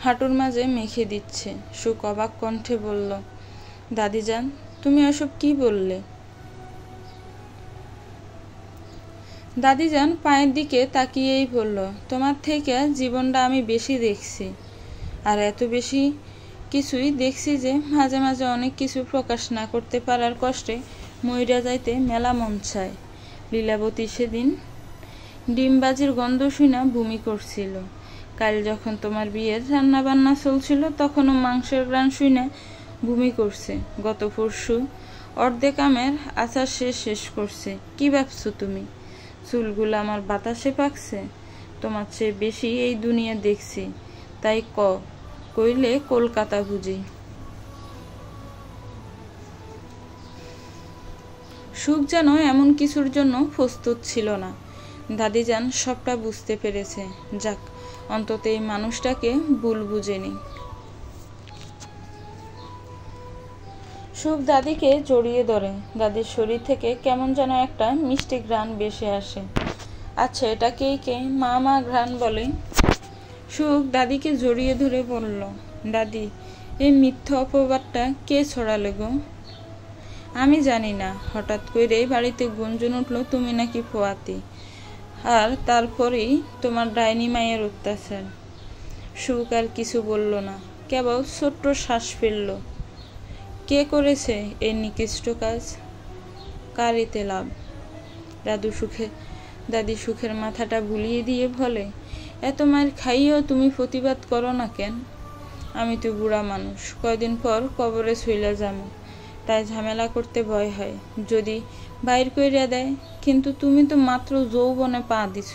হাঁটুর মাঝে মেখে দিচ্ছে। সুখ অবাক কণ্ঠে বলল, দাদিজান, তুমি ওসব কি বললে? দাদিজান পায়ের দিকে তাকিয়েই বলল, তোমার থেকে জীবনটা আমি বেশি দেখছি, আর এত বেশি কিছুই দেখছি যে মাঝে মাঝে অনেক কিছু প্রকাশ না করতে পারার কষ্টে মইরা যাইতে মেলা মন চায়। লীলাবতী সেদিন ডিমবাজির গন্ধ শুনা বমি করছিল। কাল যখন তোমার বিয়ের রান্না বান্না চলছিল, তখনও মাংসের গ্রান শুনে বমি করছে। গত পরশু অর্ধেক আমের আচার শেষ করছে। কি ভাবছো তুমি? চুলগুলো আমার বাতাসে পাকছে? তোমার চেয়ে বেশি এই দুনিয়া দেখছি, তাই কইলে কলকাতা বুঝি। সুখ যেন এমন কিছুর জন্য প্রস্তুত ছিল না। দাদিজান সবটা বুঝতে পেরেছে। যাক, অন্তত এই মানুষটাকে ভুল বুঝেনি। সুখ দাদিকে জড়িয়ে ধরে। দাদির শরীর থেকে কেমন যেন একটা মিষ্টি ঘ্রাণ ভেসে আসে। আচ্ছা, এটাকেই কে মা ঘ্রাণ বলে? সুখ দাদিকে জড়িয়ে ধরে বলল, দাদি, এই মিথ্যা অপবাদটা কে ছড়ালে গো? আমি জানি না, হঠাৎ করে বাড়িতে গুঞ্জন উঠলো তুমি নাকি পোয়াতি, আর তারপরেই তোমার ডাইনি মায়ের অত্যাচার। সুখ আর কিছু বলল না, কেবল ছোট্ট শ্বাস ফেলল। কে করেছে এই নিকৃষ্ট কাজ? কারিতে লাভ? দাদি সুখের মাথাটা ভুলিয়ে দিয়ে বলে, এত মার খাইয়েও তুমি প্রতিবাদ করো না কেন? আমি তো বুড়া মানুষ, কয়দিন পর কবরে ছইলা যাবো। তাই ঝামেলা করতে ভয় হয়, যদি বাইর কইরা দেয়। কিন্তু তুমি তো মাত্র যৌবনে পা দিছ,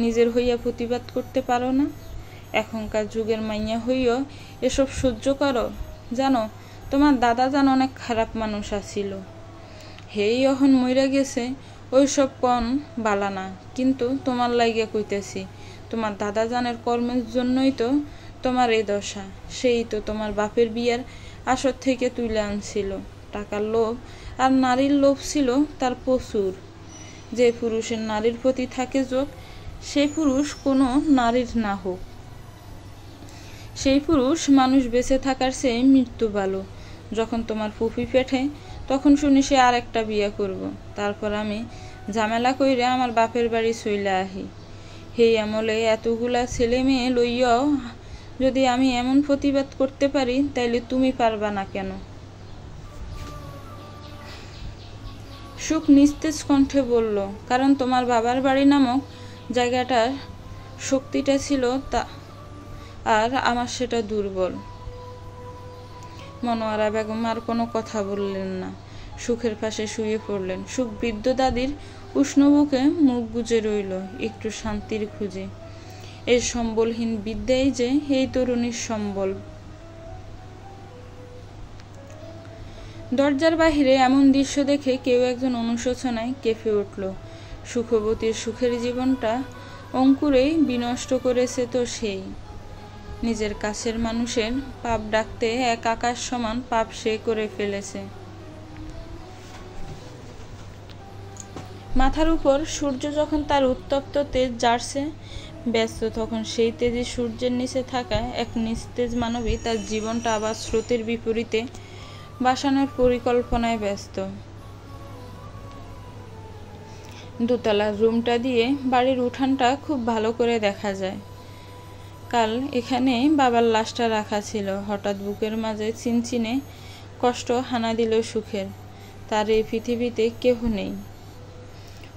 নিজের হইয়া প্রতিবাদ করতে পারো না। এখনকার যুগের মাইয়া হইও এসব সহ্য করো? জানো, তোমার দাদা জান অনেক খারাপ মানুষ আছিল, হেই এখন মইরা গেছে। ওই সব কন বালা না, কিন্তু তোমার লাইগা কইতেছি, তোমার দাদা জানের কর্মের জন্যই তো তোমার এই দশা। সেই তো তোমার বাপের বিয়ার আসর থেকে তুলে আনছিল। টাকার লোভ আর নারীর লোভ ছিল তার প্রচুর। যে পুরুষের নারীর প্রতি থাকে যোগ, সেই পুরুষ কোনো নারীর না হোক, সেই পুরুষ মানুষ বেঁচে থাকার চেয়ে মৃত্যু ভালো। যখন তোমার ফুফি পেটে, তখন শুনি সে আর একটা বিয়ে করব। তারপর আমি ঝামেলা কইরা আমার বাপের বাড়ি চইলা আহি। হেই আমলে এতগুলা ছেলে মেয়ে লইয়াও যদি আমি এমন প্রতিবাদ করতে পারি, তাইলে তুমি পারবা না কেন? সুখ নিস্তেজ কণ্ঠে বলল, কারণ তোমার বাবার বাড়ি নামক জায়গাটার শক্তিটা ছিল তা, আর আমার সেটা দুর্বল। মনোয়ারা বেগম আর কোনো কথা বললেন না, সুখের পাশে শুয়ে পড়লেন। সুখ বৃদ্ধ দাদির উষ্ণ বুকে মুখ গুজে রইল, একটু শান্তির খুঁজে। এই সম্বলহীন বিদ্যাই যে এই তরুণীর সম্বল। দরজার বাহিরে এমন দৃশ্য দেখে কেউ একজন অনুশোচনায় কেঁপে উঠল। সুখবতীর সুখের জীবনটা অঙ্কুরেই বিনষ্ট করেছে তো সেই। নিজের কাছের মানুষের পাপ ডাকতে এক আকাশ সমান পাপ সে করে ফেলেছে। মাথার উপর সূর্য যখন তার উত্তপ্ত তেজ জ্বালছে ব্যস্ত, তখন সেই তেজে সূর্যের নিচে থাকা এক নিস্তেজ মানবী তার জীবনটা আবার স্রোতের বিপরীতে বাসানোর পরিকল্পনায় ব্যস্ত। দোতলার রুমটা দিয়ে বাড়ির উঠানটা খুব ভালো করে দেখা যায়। কাল এখানে বাবার লাশটা রাখা ছিল। হঠাৎ বুকের মাঝে চিনচিনে কষ্ট হানা দিল সুখের। তার এই পৃথিবীতে কেহ নেই।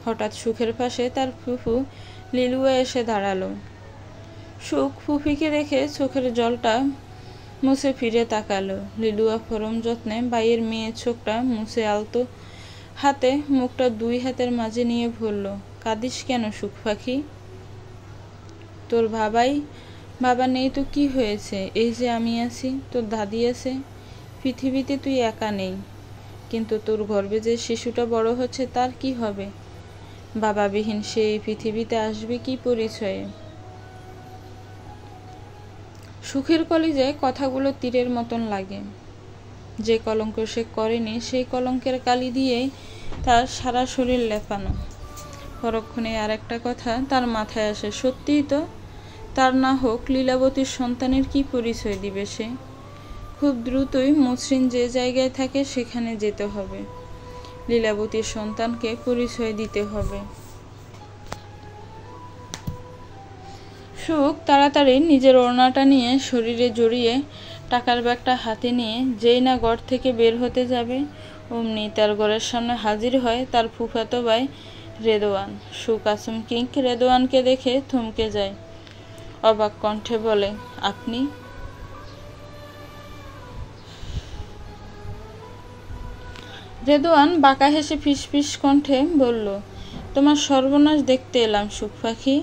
হঠাৎ সুখের পাশে তার ফুফু লিলুয়া এসে দাঁড়ালো। সুখ ফুফিকে দেখে চোখের জলটা মুছে ফিরে তাকালো। লিলুয়া পরম যত্নে বাইয়ের মেয়ের চোখটা মুছে আলতো হাতে মুখটা দুই হাতের মাঝে নিয়ে বলল, কাঁদিস কেন সুখ পাখি? তোর বাবা নেই তো কি হয়েছে? এই যে আমি আছি, তোর দাদি আছে, পৃথিবীতে তুই একা নেই। কিন্তু তোর গর্ভে যে শিশুটা বড় হচ্ছে তার কি হবে? বাবাবিহীন সে এই পৃথিবীতে আসবে কি পরিচয়ে? সুখের কলিজায় কথাগুলো তীরের মতন লাগে। যে কলঙ্ক সে করেনি, সেই কলঙ্কের কালি দিয়েই তার সারা শরীর লেপানো। পরক্ষণে আর একটা কথা তার মাথায় আসে, সত্যিই তো, তার না হোক লীলাবতীর সন্তানের কি পরিচয় দিবে সে? খুব দ্রুতই মসৃণ যে জায়গায় থাকে সেখানে যেতে হবে। লীলাবতীর সন্তানকে পরিচয় দিতে হবে। সুখ তাড়াতাড়ি নিজের ওড়নাটা নিয়ে শরীরে জড়িয়ে টাকার ব্যাগটা হাতে নিয়ে যেই না ঘর থেকে বের হতে যাবে, অমনি তার ঘরের সামনে হাজির হয় তার ফুফাতো ভাই রেদওয়ান। সুখ আচমকিক রেদওয়ানকে দেখে থমকে যায়, অবাক কণ্ঠে বলে, আপনি? রেদওয়ান বাঁকা হেসে ফিসফিস কণ্ঠে বলল, তোমার সর্বনাশ দেখতে এলাম সুখ পাখি।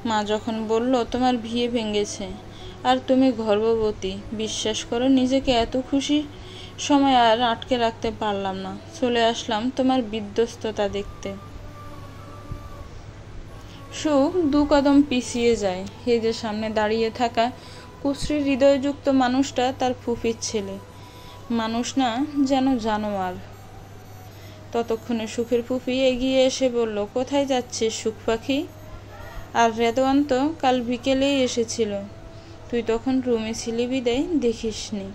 মা যখন বলল তোমার বিয়ে ভেঙেছে আর তুমি গর্ভবতী, বিশ্বাস করো নিজেকে এত খুশি সময় আর আটকে রাখতে পারলাম না, চলে আসলাম তোমার বিধ্বস্ততা দেখতে। সুখ দু কদম পিছিয়ে যায়। এই যে সামনে দাঁড়িয়ে থাকা কুশ্রী হৃদয়যুক্ত মানুষটা তার ফুফির ছেলে, মানুষ না যেন জানোয়ার। ততক্ষণে সুখের ফুফি এগিয়ে এসে বলল, কোথায় যাচ্ছিস সুখ পাখি? আর রেদওয়ান তো কাল বিকেলেই এসেছিল, তুই তখন রুমে ছিলি বিদায় দেখিসনি।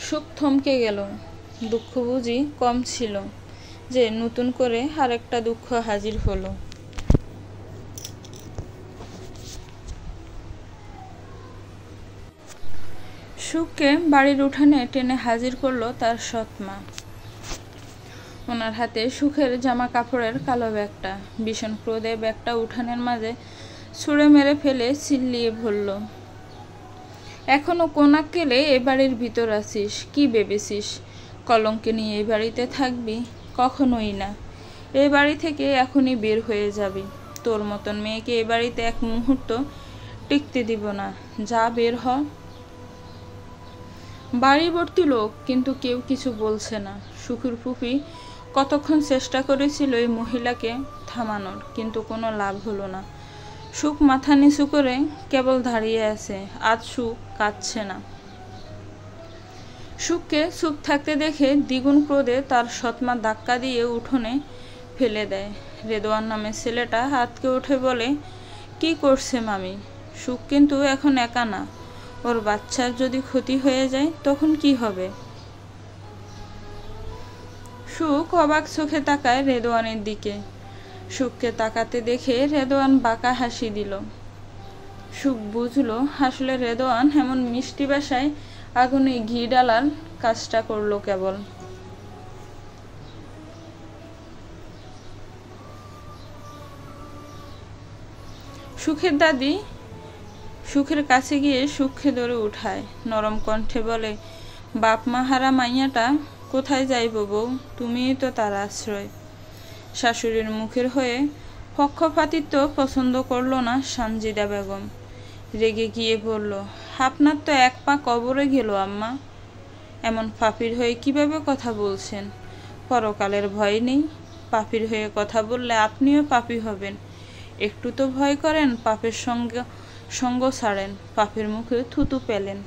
সুখ থমকে গেল। দুঃখ বুঝি কম ছিল যে নতুন করে আরেকটা দুঃখ হাজির হলো। সুখকে বাড়ির উঠানে টেনে হাজির করলো তার সৎ মা। ওনার হাতে সুখের জামা কাপড়ের কালো ব্যাগটা। ভীষণ ক্রোধে ব্যাগটা উঠানের মাঝে ছুঁড়ে মেরে ফেলে চিল্লিয়ে বলল, এখনো কোনাকেলে এ বাড়ির ভিতর আছিস? কি ভেবেছিস কলঙ্কে নিয়ে এই বাড়িতে থাকবি? কখনোই না। এই বাড়ি থেকে এখনই বের হয়ে যাবি। তোর মতন মেয়েকে এ বাড়িতে এক মুহূর্ত টিকতে দিব না। যা, বের হ। বাড়ি ভর্তি লোক, কিন্তু কেউ কিছু বলছে না। সুখের ফুফি কতক্ষণ চেষ্টা করেছিল এই মহিলাকে থামানোর, কিন্তু কোনো লাভ হলো না। সুখ মাথা নিচু করে কেবল দাঁড়িয়ে আছে। আজ সুখ কাঁদছে না। সুখকে চুপ থাকতে দেখে দ্বিগুণ ক্রোধে তার সৎমা ধাক্কা দিয়ে উঠোনে ফেলে দেয়। রেদওয়ান নামের ছেলেটা হাতকে উঠে বলে, কি করছে মামি? সুখ কিন্তু এখন একা না। ওর বাচ্চার যদি ক্ষতি হয়ে যায় তখন কি হবে? সুখ অবাক চোখে তাকায় রেদওয়ানের দিকে। সুখকে তাকাতে দেখে রেদওয়ান বাঁকা হাসি দিল। সুখ বুঝলো আসলে রেদওয়ান এমন মিষ্টি ভাষায় আগুনে ঘি ডালার কাজটা করলো কেবল। সুখের দাদি সুখের কাছে গিয়ে সুখকে ধরে উঠায়, নরম কণ্ঠে বলে, বাপ মা হারা মাইয়াটা কোথায় যাইব বউ? তুমিই তো তার আশ্রয়। শাশুড়ির মুখের হয়ে পক্ষপাতিত্ব পছন্দ করলো না সানজিদা বেগম। রেগে গিয়ে বলল, আপনার তো এক পা কবরে গেল আম্মা। এমন পাপীর হয়ে কিভাবে কথা বলছেন? পরকালের ভয় নেই? পাপীর হয়ে কথা বললে আপনিও পাপী হবেন। একটু তো ভয় করেন, পাপের সঙ্গ ছাড়েন, পাপের মুখে থুতু পেলেন।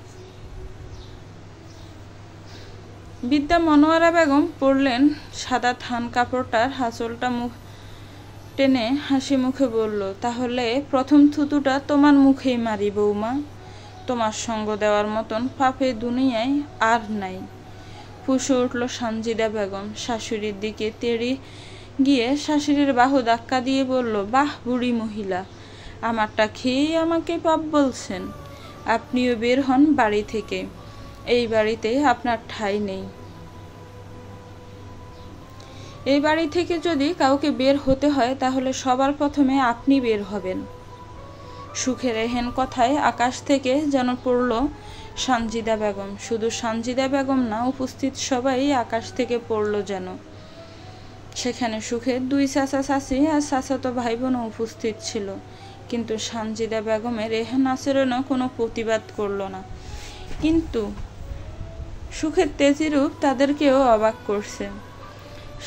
বিদ্যা মনোয়ারা বেগম পড়লেন সাদা থান কাপড়টার হাঁচলটা মুখ টেনে হাসি মুখে বলল, তাহলে প্রথম থুতুটা তোমার মুখেই মারি বৌমা। তোমার সঙ্গ দেওয়ার মতন পাপে দুনিয়ায় আর নাই। ফুঁসে উঠল সানজিদা বেগম। শাশুড়ির দিকে তেড়ে গিয়ে শাশুড়ির বাহু ধাক্কা দিয়ে বলল, বাহ বুড়ি মহিলা, আমারটা খেয়েই আমাকে পাপ বলছেন? আপনিও বের হন বাড়ি থেকে। এই বাড়িতে আপনার ঠাঁই নেই। এই বাড়ি থেকে যদি কাউকে বের হতে হয় তাহলে সবার প্রথমে আপনি বের হবেন। সুখের এহেন কথায় আকাশ থেকে যেন পড়ল সানজিদা বেগম। শুধু সানজিদা বেগম না, উপস্থিত সবাই আকাশ থেকে পড়ল যেন। সেখানে সুখের দুই চাচা চাচি আর চাচাতো ভাই বোনও উপস্থিত ছিল, কিন্তু সানজিদা বেগমের এহেন আচরণও কোনো প্রতিবাদ করল না। কিন্তু সুখের তেজিরূপ তাদেরকেও অবাক করছে।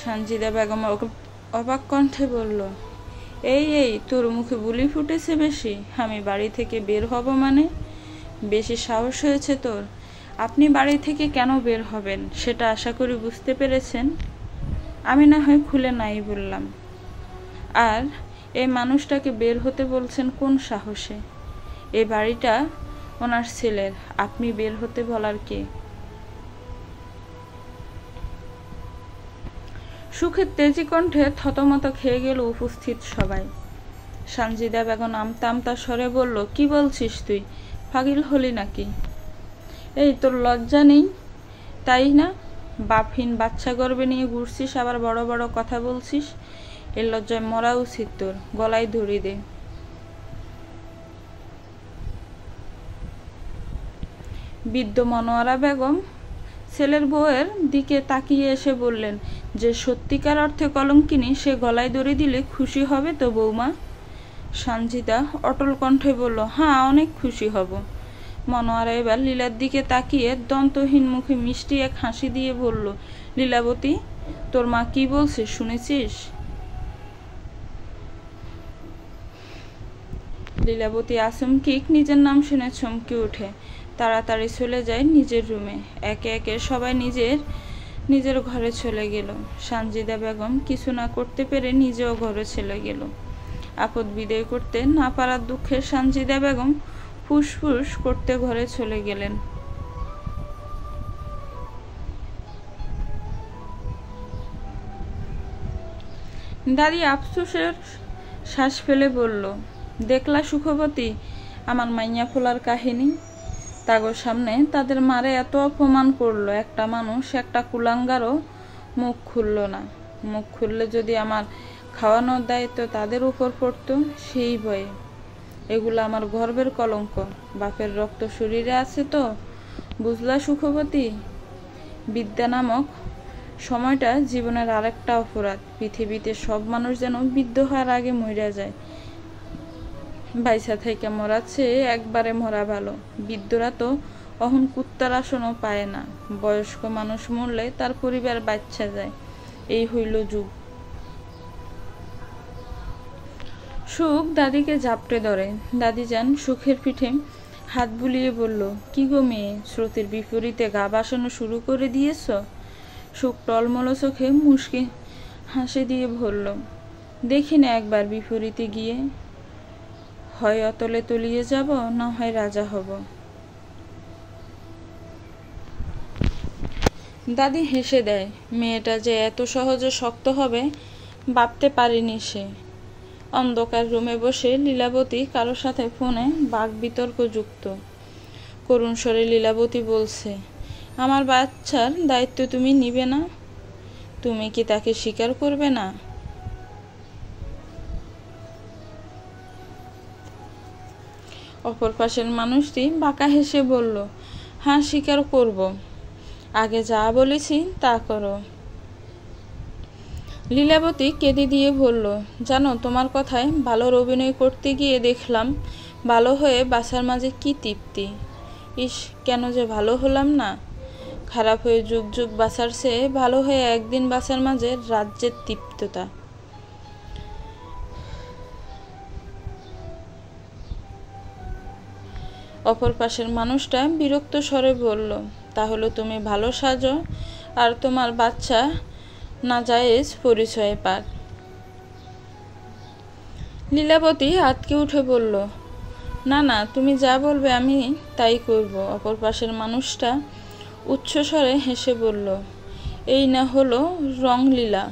সানজিদা বেগম অবাক কণ্ঠে বলল, এই তোর মুখে বুলি ফুটেছে বেশি? আমি বাড়ি থেকে বের হব মানে? বেশি সাহস হয়েছে তোর? আপনি বাড়ি থেকে কেন বের হবেন সেটা আশা করি বুঝতে পেরেছেন। আমি না হয় খুলে নাই বললাম। আর এই মানুষটাকে বের হতে বলছেন কোন সাহসে? এই বাড়িটা ওনার ছেলের, আপনি বের হতে বলার কে? সুখের তেজি কণ্ঠে থতমত খেয়ে গেল উপস্থিত সবাই। সানজিদা বেগম আমতা আমতা স্বরে বলল, কি বলছিস তুই? পাগল হলি নাকি? এই তোর লজ্জা নেই তাই না? বাপহীন বাচ্চা গর্বে নিয়ে ঘুরছিস, আবার বড় বড় কথা বলছিস। এর লজ্জায় মরা উচিত তোর। গলায় ধরি দে। বৃদ্ধ মনোয়ারা বেগম ছেলের বউয়ের দিকে তাকিয়ে এসে বললেন, যে সত্যিকার অর্থে কলঙ্কিনী সে গলায় দড়ি দিলে খুশি হবে তো বৌমা? সানজিদা অটল কণ্ঠে বলল, হ্যাঁ, অনেক খুশি হব। মনোয়ারা এবার লীলার দিকে তাকিয়ে দন্তহীন মুখে মিষ্টি এক হাসি দিয়ে বলল, লীলাবতী, তোর মা কি বলছে শুনেছিস? লীলাবতী আচমকিক নিজের নাম শুনে চমকে ওঠে। তাড়াতাড়ি চলে যায় নিজের রুমে। একে একে সবাই নিজের ঘরে চলে গেল। সানজিদা বেগম কিছু না করতে পেরে নিজেও ঘরে চলে গেল। আপদ বিদায় করতে না পারার দুঃখে সানজিদা বেগম ফুসফুস করতে ঘরে চলে গেলেন। দাদি আফসোসের শ্বাস ফেলে বলল, দেখলা সুখবতী আমার মাইয়া ফোলার কাহিনী? তাগোর সামনে তাদের মারে এত অপমান করলো, একটা মানুষ, একটা কুলাঙ্গারও মুখ খুলল না। মুখ খুললে যদি আমার খাওয়ানোর দায়িত্ব তাদের উপর পড়তো সেই ভয়ে। এগুলো আমার গর্বের কলঙ্ক। বাপের রক্ত শরীরে আছে তো, বুঝলা সুখবতী? বিদ্যা নামক সময়টা জীবনের আরেকটা অপরাধ। পৃথিবীতে সব মানুষ যেন বিদ্ধ হওয়ার আগে মরে যায়। বাইসা থেকে মরার চেয়ে একবারে মরা ভালো। বৃদ্ধরা তো অহন কুত্তার আসনও পায় না। বয়স্ক মানুষ মরলে তার পরিবার বাচ্চা যায়। এই হইল যুগ। সুখ দাদিকে জাপটে ধরে। দাদি যান সুখের পিঠে হাত বুলিয়ে বলল, কি গো মেয়ে, স্রোতের বিপরীতে গা ভাসানো শুরু করে দিয়েছ? সুখ টলমল চোখে মুশকি হাসি দিয়ে বলল, দেখি না একবার বিপরীতে গিয়ে, হয় অতলে তলিয়ে যাব, না হয় রাজা হব। দাদি হেসে দেয়। মেয়েটা যে এত সহজে শক্ত হবে ভাবতে পারেনি সে। অন্ধকার রুমে বসে লীলাবতী কারোর সাথে ফোনে বাক বিতর্ক যুক্ত। করুণ স্বরে লীলাবতী বলছে, আমার বাচ্চার দায়িত্ব তুমি নিবে না? তুমি কি তাকে স্বীকার করবে না? অপর পাশের মানুষটি বাঁকা হেসে বলল, হ্যাঁ স্বীকার করব, আগে যা বলেছি তা করো। লীলাবতী কেঁদে দিয়ে বলল, জানো, তোমার কথায় ভালোর অভিনয় করতে গিয়ে দেখলাম ভালো হয়ে বাঁচার মাঝে কি তৃপ্তি। ইস, কেন যে ভালো হলাম না। খারাপ হয়ে যুগ যুগ বাঁচার চেয়ে ভালো হয়ে একদিন বাঁচার মাঝে রাজ্যের তৃপ্ততা। অপর পাশের মানুষটা বিরক্ত স্বরে বলল, তাহলে তুমি ভালো সাজো আর তোমার বাচ্চা নাজায়েজ পরিচয়ে পাক। লীলাবতী আঁতকে উঠে বলল, না না, তুমি যা বলবে আমি তাই করব। অপর পাশের মানুষটা উচ্চস্বরে হেসে বলল, এই না হলো রং লীলা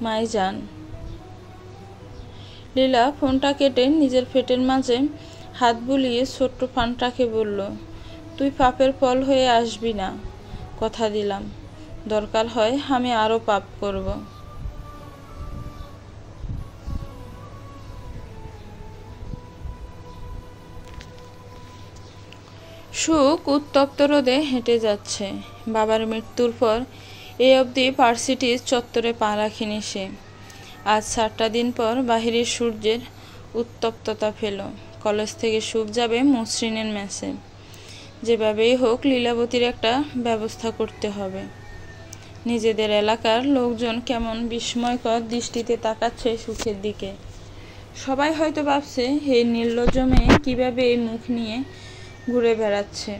মাইজান। লীলা ফোনটা কেটে নিজের পেটের মাঝে হাত বুলিয়ে ছোট্ট ফানটাকে বলল, তুই পাপের ফল হয়ে আসবি না, কথা দিলাম। দরকার হয় আমি আরো পাপ করব। সুখ উত্তপ্ত রোদে হেঁটে যাচ্ছে। বাবার মৃত্যুর পর এই অবধি ভার্সিটির চত্বরে পা রাখিনি সে। আজ 7টা দিন পর বাহিরের সূর্যের উত্তপ্ততা ফেল। কলেজ থেকে সুখ যাবে মসৃণের মেসে। যেভাবেই হোক লীলাবতীর একটা ব্যবস্থা করতে হবে। নিজেদের এলাকার লোকজন কেমন বিস্ময়কর দৃষ্টিতে তাকাচ্ছে সুখের দিকে। সবাই হয়তো ভাবছে, হে নির্লজ্জ মেয়ে কিভাবে এই মুখ নিয়ে ঘুরে বেড়াচ্ছে।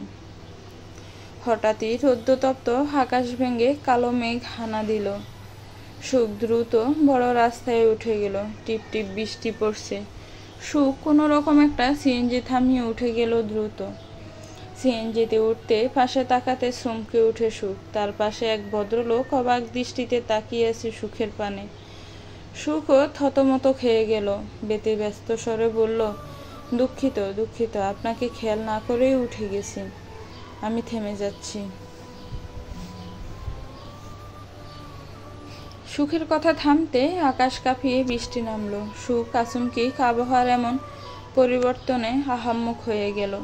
হঠাৎই রৌদ্রতপ্ত আকাশ ভেঙে কালো মেঘ হানা দিল। সুখ দ্রুত বড় রাস্তায় উঠে গেল। টিপ টিপ বৃষ্টি পড়ছে। সুখ কোনো রকম একটা সিএনজি থামিয়ে উঠে গেল দ্রুত। সিএনজিতে উঠতে পাশে তাকাতে চমকে উঠে সুখ। তার পাশে এক ভদ্রলোক অবাক দৃষ্টিতে তাকিয়ে আছে সুখের পানে। সুখও থতমত খেয়ে গেল। ব্যতিব্যস্ত স্বরে বলল, দুঃখিত দুঃখিত, আপনাকে খেয়াল না করেই উঠে গেছি, আমি থেমে যাচ্ছি। সুখের কথা থামতে আকাশ কাঁপিয়ে বৃষ্টি নামলো। সুখ আচমকি আবহাওয়ার এমন পরিবর্তনে আহাম্মক হয়ে গেল।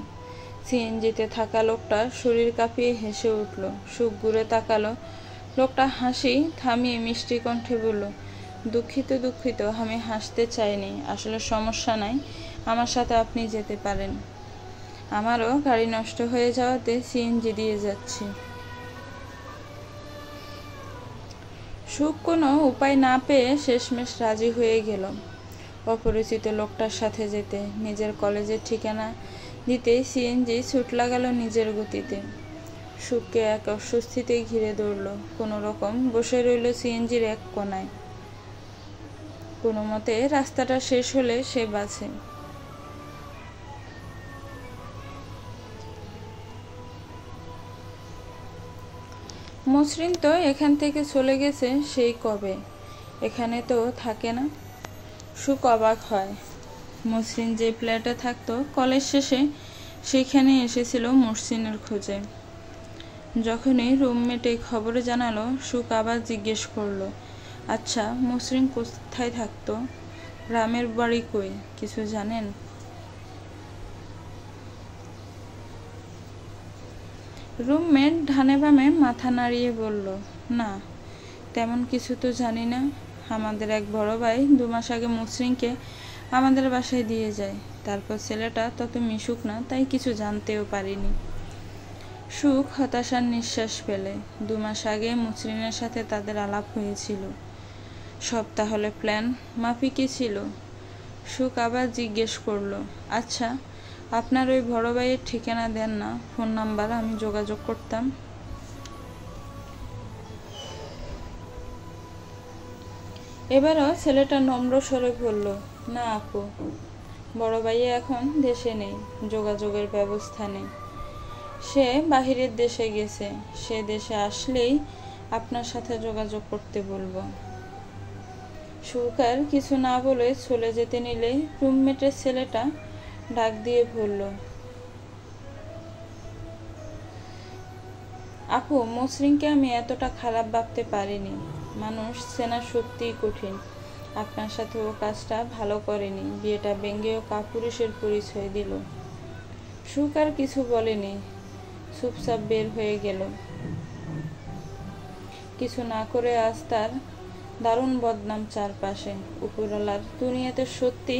সিএনজিতে থাকা লোকটা শরীর কাঁপিয়ে হেসে উঠল। সুখ ঘুরে তাকালো। লোকটা হাসি থামিয়ে মিষ্টি কণ্ঠে বলল, দুঃখিত দুঃখিত, আমি হাসতে চাইনি, আসলে সমস্যা নাই, আমার সাথে আপনি যেতে পারেন। আমারও গাড়ি নষ্ট হয়ে যাওয়াতে সিএনজি দিয়ে যাচ্ছি। সুখ কোনো উপায় না পেয়ে শেষমেশ রাজি হয়ে গেল অপরিচিত লোকটার সাথে যেতে। নিজের কলেজের ঠিকানা দিতেই সিএনজি ছুট লাগালো নিজের গতিতে। সুখকে এক অস্বস্তিতে ঘিরে ধরল। কোনো রকম বসে রইল সিএনজির এক কোনায়। কোনো মতে রাস্তাটা শেষ হলে সে বাঁচে। মসৃণ তো এখান থেকে চলে গেছে সেই কবে, এখানে তো থাকে না। সুখ অবাক হয়। মসৃণ যে ফ্ল্যাটে থাকতো কলেজ শেষে সেইখানে এসেছিল মসৃণের খোঁজে। যখনই রুমমেট এই খবরে জানালো, সুখ আবার জিজ্ঞেস করলো, আচ্ছা মসৃণ কোথায় থাকতো? গ্রামের বাড়ি কই, কিছু জানেন? রুমমেট ডানে বামে মাথা নাড়িয়ে বলল, না তেমন কিছু তো জানি না। আমাদের এক বড় ভাই 2 মাস আগে মসৃণকে আমাদের বাসায় দিয়ে যায়। তারপর ছেলেটা তত মিশুক না, তাই কিছু জানতেও পারিনি। সুখ হতাশার নিঃশ্বাস ফেলে। 2 মাস আগে মসৃণের সাথে তাদের আলাপ হয়েছিল। সব তাহলে প্ল্যান মাফিকই ছিল। সুখ আবার জিজ্ঞেস করল, আচ্ছা আপনার ওই বড় ভাইয়ের ঠিকানা দেন না, ফোন নাম্বার, আমি যোগাযোগ করতাম। এবারও ছেলেটা নম্র স্বরে বলল, না আপু, বড় ভাইয়া এখন দেশে নেই, যোগাযোগের ব্যবস্থা নেই। সে বাহিরের দেশে গেছে। সে দেশে আসলেই আপনার সাথে যোগাযোগ করতে বলবো। সুখ আর কিছু না বলে চলে যেতে নিলে রুমমেটের ছেলেটা ডাক দিয়ে বলল, আপু, মসৃণকে আমি এতটা খারাপ ভাবতে পারিনি। মানুষ চেনা সত্যিই কঠিন। আপনার সাথে ও কাজটা ভালো করেনি। বিয়েটা ভেঙে ও কাপুরুষের পরিচয় দিল। সুখ আর কিছু বলেনি, চুপচাপ বের হয়ে গেল। কিছু না করে আজ তার দারুণ বদনাম চারপাশে। উপরওয়ালার দুনিয়াতে সত্যি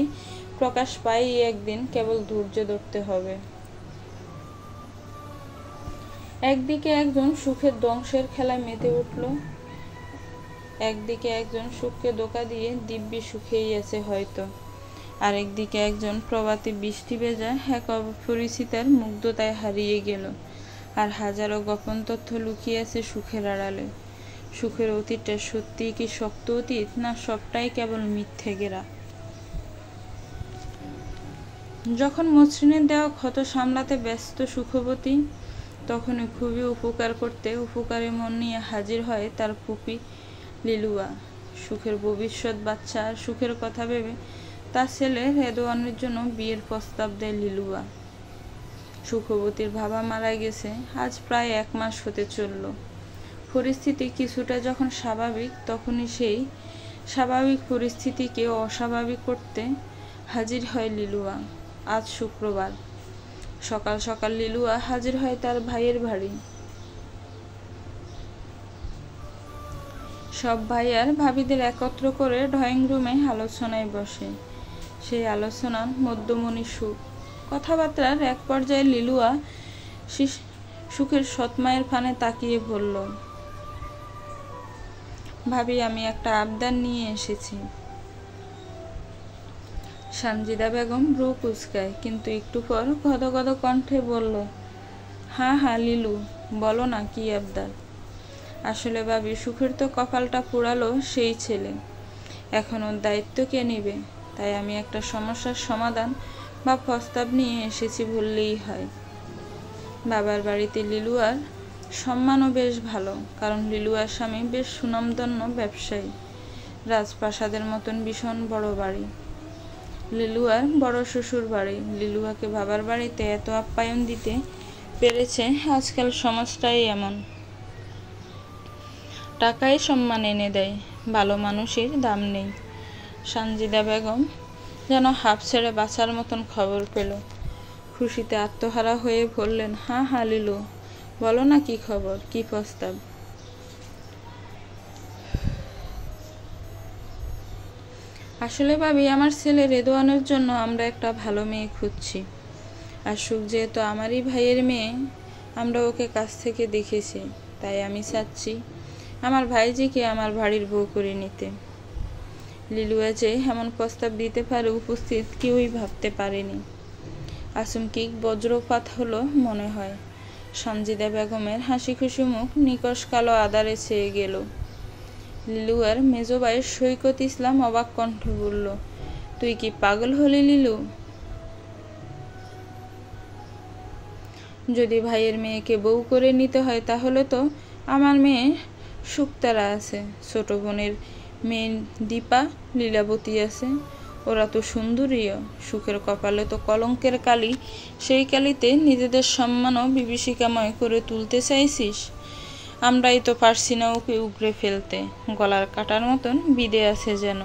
প্রকাশ পাই একদিন, কেবল ধৈর্য ধরতে হবে। একদিকে একজন সুখের ধ্বংসের খেলায় মেতে উঠল, একদিকে একজন সুখকে ধোঁকা দিয়ে দিব্যি সুখেই আছে হয়তো, আরেকদিকে একজন প্রবাদী বৃষ্টি ভেজা এক অপরিচিতার মুগ্ধতায় হারিয়ে গেল। আর হাজারো গোপন তথ্য লুকিয়ে আছে সুখের আড়ালে। সুখের অতীতটা সত্যিই কি শক্ত অতীত, না সবটাই কেবল মিথ্যে গেরা? যখন মসৃণের দেওয়া ক্ষত সামলাতে ব্যস্ত সুখবতী, তখনই খুবই উপকার করতে উপকারী মন নিয়ে হাজির হয় তার পুপি লিলুয়া। সুখের ভবিষ্যৎ বাচ্চা আর সুখের কথা ভেবে তার ছেলে রেদওয়ানের জন্য বিয়ের প্রস্তাব দেয় লিলুয়া। সুখবতীর বাবা মারা গেছে আজ প্রায় 1 মাস হতে চলল। পরিস্থিতি কিছুটা যখন স্বাভাবিক, তখনই সেই স্বাভাবিক পরিস্থিতিকে অস্বাভাবিক করতে হাজির হয় লিলুয়া। আজ শুক্রবার সকাল সকাল লিলুয়া হাজির হয় তার ভাইয়ের বাড়ি। সব ভাই আর ভাবিদের একত্র করে ড্রয়িং রুমে আলোচনায় বসে। সেই আলোচনার মধ্যমণি সুখ। কথাবার্তার এক পর্যায়ে লিলুয়া সুখের সৎমায়ের পানে তাকিয়ে বলল, ভাবি, আমি একটা আবদার নিয়ে এসেছি। সানজিদা বেগম ভ্রু কুঁচকায়, কিন্তু একটু পর গদগদ কণ্ঠে বলল, হ্যাঁ হ্যাঁ লিলু, বলো না কি আবদার। আসলে ভাবি, সুখের তো কপালটা পোড়ালো সেই ছেলে, এখন ওর দায়িত্ব কে নেবে? তাই আমি একটা সমস্যার সমাধান বা প্রস্তাব নিয়ে এসেছি বললেই হয়। বাবার বাড়িতে লিলুয়ার সম্মানও বেশ ভালো, কারণ লিলুয়ার স্বামী বেশ সুনামধন্য ব্যবসায়ী। রাজপ্রাসাদের মতন ভীষণ বড় বাড়ি লিলুয়ার বড় শ্বশুর বাড়ি। লিলুয়াকে বাবার বাড়িতে এত আপ্যায়ন দিতে পেরেছে। আজকাল সমাজটাই এমন, টাকাই সম্মান এনে দেয়, ভালো মানুষের দাম নেই। সানজিদা বেগম যেন হাঁপ ছেড়ে বাঁচার মতন খবর পেল। খুশিতে আত্মহারা হয়ে বললেন, হ্যাঁ হ্যাঁ লিলু, বলো না কি খবর, কি প্রস্তাব। আসলে ভাবি, আমার ছেলে রেদওয়ানের জন্য আমরা একটা ভালো মেয়ে খুঁজছি। আর সুখ যেহেতু আমারই ভাইয়ের মেয়ে, আমরা ওকে কাছ থেকে দেখেছি, তাই আমি চাচ্ছি আমার ভাইজিকে আমার বাড়ির বউ করে নিতে। লিলুয়া যে এমন প্রস্তাব দিতে পারে উপস্থিত কেউই ভাবতে পারেনি। আচমকিক বজ্রপাত হলো মনে হয়। সানজিদা বেগমের হাসি খুশি মুখ নিকষ কালো আধারে ছেয়ে গেল। লিলুয়ার মেজো ভাই সৈকত ইসলাম অবাক কণ্ঠে বলল, তুই কি পাগল হলি লিলু? যদি ভাইয়ের মেয়েকে বউ করে নিতে হয়, তাহলে তো আমার মেয়ে শুকতারা আছে, ছোট বোনের মেয়ে দীপা, লীলাবতী আছে, ওরা তো সুন্দরীও। সুখের কপালে তো কলঙ্কের কালি, সেই কালিতে নিজেদের সম্মানও বিভীষিকাময় করে তুলতে চাইছিস। আমরাই তো পারছি না ওকে উগড়ে ফেলতে, গলার কাটার মতন বিদে আছে যেন।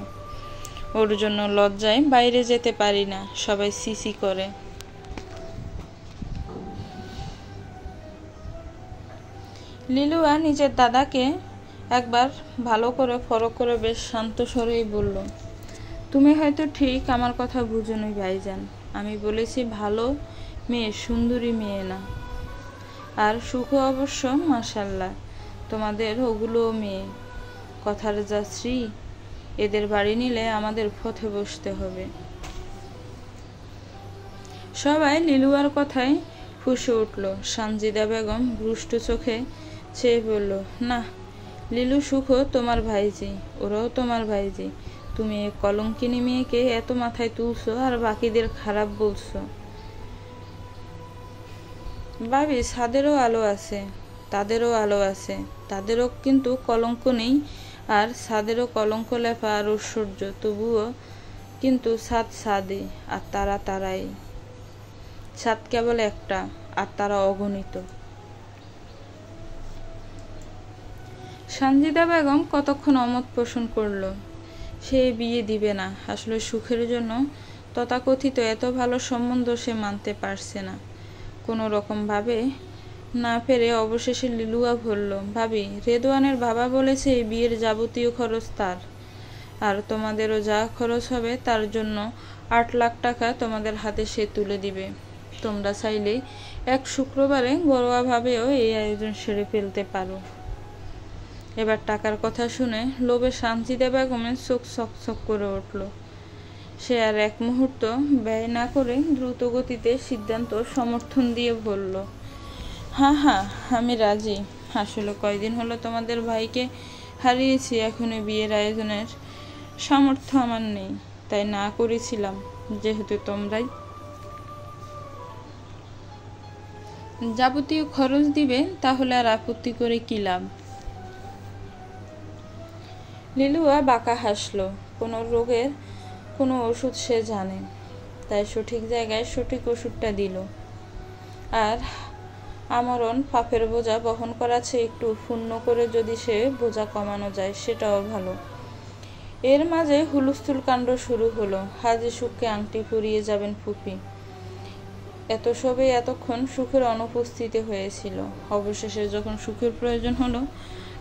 ওর জন্য লজ্জায় বাইরে যেতে পারি না, সবাই সিসি করে। লিলুয়া নিজের দাদাকে একবার ভালো করে ফরক করে বেশ শান্ত স্বরেই বলল, তুমি হয়তো ঠিক আমার কথা বুঝোনি ভাইজান। আমি বলেছি ভালো মেয়ে, সুন্দরী মেয়ে না। আর সুখ অবশ্য মাশাল্লাহ, তোমাদের ওগুলোও মেয়ে। কথার যা শ্রী, এদের বাড়ি নিলে আমাদের পথে বসতে হবে। সবাই লিলুয়ার কথায় ফুঁসে উঠল। সানজিদা বেগম রুষ্ট চোখে চেয়ে বলল, না লিলু, সুখও তোমার ভাইজি, ওরাও তোমার ভাইজি। তুমি এই কলঙ্কিনী মেয়েকে এত মাথায় তুলছো আর বাকিদের খারাপ বলছো। ভাবি, ছাদেরও আলো আছে, তাদেরও আলো আছে, তাদেরও কিন্তু কলঙ্ক নেই। আর ছাদেরও কলঙ্ক লেপা আর ঐশ্বর্য, তবুও কিন্তু ছাদ ছাদই, আর তারা তারাই। ছাদ কেবল একটা, আর তারা অগণিত। সানজিদা বেগম কতক্ষণ অমত পোষণ করলো। সে বিয়ে দিবে না। আসলে সুখের জন্য তথাকথিত এত ভালো সম্বন্ধ সে মানতে পারছে না। কোনো রকম ভাবে না পেরে অবশেষে লিলুয়া বলল, ভাবি, রেদওয়ানের বাবা বলেছে এই বিয়ের যাবতীয় খরচ তার, আর তোমাদেরও যা খরচ হবে তার জন্য 8 লাখ টাকা তোমাদের হাতে সে তুলে দিবে। তোমরা চাইলে এক শুক্রবারে ঘরোয়াভাবেও এই আয়োজন সেরে ফেলতে পারো। এবার টাকার কথা শুনে লোভে সানজিদা বেগমের চোখ চকচক করে উঠল। সে আর এক মুহূর্ত ব্যয় না করে দ্রুত গতিতে সিদ্ধান্ত সমর্থন দিয়ে বলল, হ্যাঁ হ্যাঁ, আমি রাজি। আসলে কয়দিন হলো তোমাদের ভাইকে হারিয়েছি, এখনই বিয়ের আয়োজনের সামর্থ্য আমার নেই, তাই না করেছিলাম। যেহেতু তোমরাই যাবতীয় খরচ দিবে, তাহলে আর আপত্তি করে কি লাভ। লিলুয়া বাঁকা হাসল। কোনো রোগের কোনো ওষুধ সে জানে, তাই সঠিক জায়গায় সঠিক ওষুধটা দিল। আর আমরণ পাপের বোঝা বহন করাছে, একটু পুণ্য করে যদি সে বোঝা কমানো যায় সেটাও ভালো। এর মাঝে হুলস্থুল কাণ্ড শুরু হলো। হাজি সুখকে আংটি পরিয়ে যাবেন ফুপি। এত সবে এতক্ষণ সুখের অনুপস্থিতি হয়েছিল। অবশেষে যখন সুখের প্রয়োজন হলো,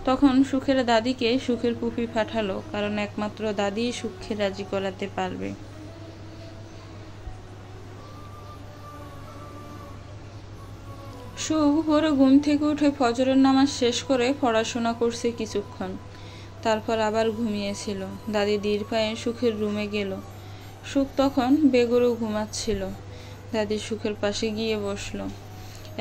তখন সুখের দাদিকে সুখের ফুপি পাঠালো, কারণ একমাত্র দাদি সুখকে রাজি করাতে পারবে। সুখ ভোরে ঘুম থেকে উঠে ফজরের নামাজ শেষ করে পড়াশোনা করছে কিছুক্ষণ, তারপর আবার ঘুমিয়েছিল। দাদি ধীর পায়ে সুখের রুমে গেল। সুখ তখন বেগরও ঘুমাচ্ছিল। দাদি সুখের পাশে গিয়ে বসল।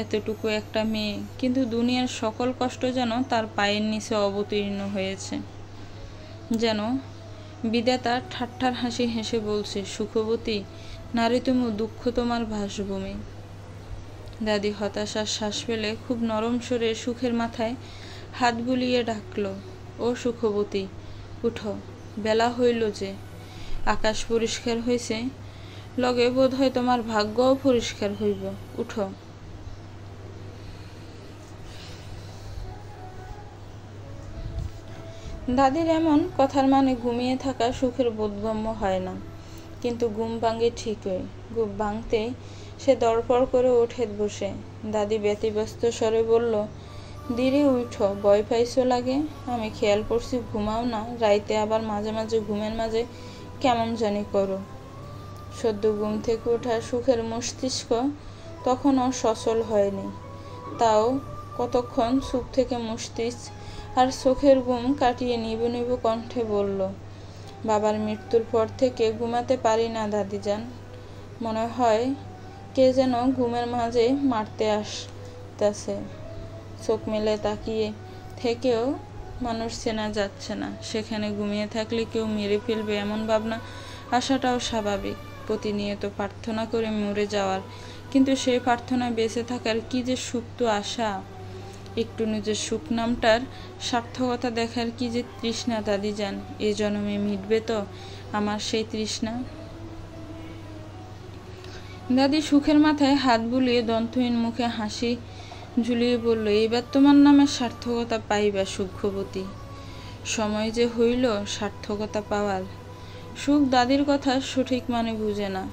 এতটুকু একটা মেয়ে, কিন্তু দুনিয়ার সকল কষ্ট যেন তার পায়ের নিচে অবতীর্ণ হয়েছে। যেন বিধাতা ঠাট্টার হাসি হেসে বলছে, সুখবতী নারী তুমি, দুঃখ তোমার ভাসভূমি। দাদি হতাশার শ্বাস ফেলে খুব নরম স্বরে সুখের মাথায় হাত বুলিয়ে ডাকল, ও সুখবতী, উঠো, বেলা হইল যে, আকাশ পরিষ্কার হয়েছে, লগে বোধ হয় তোমার ভাগ্যও পরিষ্কার হইব, উঠো। দাদির এমন কথার মানে ঘুমিয়ে থাকা সুখের বোধগম্য হয় না, কিন্তু ঘুম ভাঙে ঠিকই। ঘুম ভাঙতেই সে দরপড় করে উঠে বসে। দাদি ব্যতিব্যস্ত স্বরে বলল, দিদি উঠো, ভয় পাইছো লাগে? আমি খেয়াল করছি ঘুমাও না, রাইতে আবার মাঝে মাঝে ঘুমের মাঝে কেমন জানি করো। সদ্য ঘুম থেকে ওঠা সুখের মস্তিষ্ক তখনও সচল হয়নি, তাও কতক্ষণ চুপ থেকে মস্তিষ্ক আর চোখের ঘুম কাটিয়ে নিবু নিবু কণ্ঠে বলল, বাবার মৃত্যুর পর থেকে ঘুমাতে পারি না দাদিজান। মনে হয় কে যেন ঘুমের মাঝে মারতে আসতেছে। চোখ মেলে তাকিয়ে থেকেও মানুষ চেনা যাচ্ছে না, সেখানে ঘুমিয়ে থাকলে কেউ মেরে ফেলবে এমন ভাবনা আসাটাও স্বাভাবিক। প্রতিনিয়ত প্রার্থনা করে মরে যাওয়ার, কিন্তু সেই প্রার্থনায় বেঁচে থাকার কি যে সুপ্ত আশা, একটু নিজের সুখ নামটার সার্থকতা দেখার কি যে তৃষ্ণা দাদিজান। এ জন্মে মিটবে তো আমার সেই তৃষ্ণা? দাদি সুখের মাথায় হাত বুলিয়ে দন্তহীন মুখে হাসি ঝুলিয়ে বলল, এইবার তোমার নামে সার্থকতা পাইবা সুখবতী। সময় যে হইল সার্থকতা পাওয়ার। সুখ দাদির কথা সঠিক মানে বুঝে না।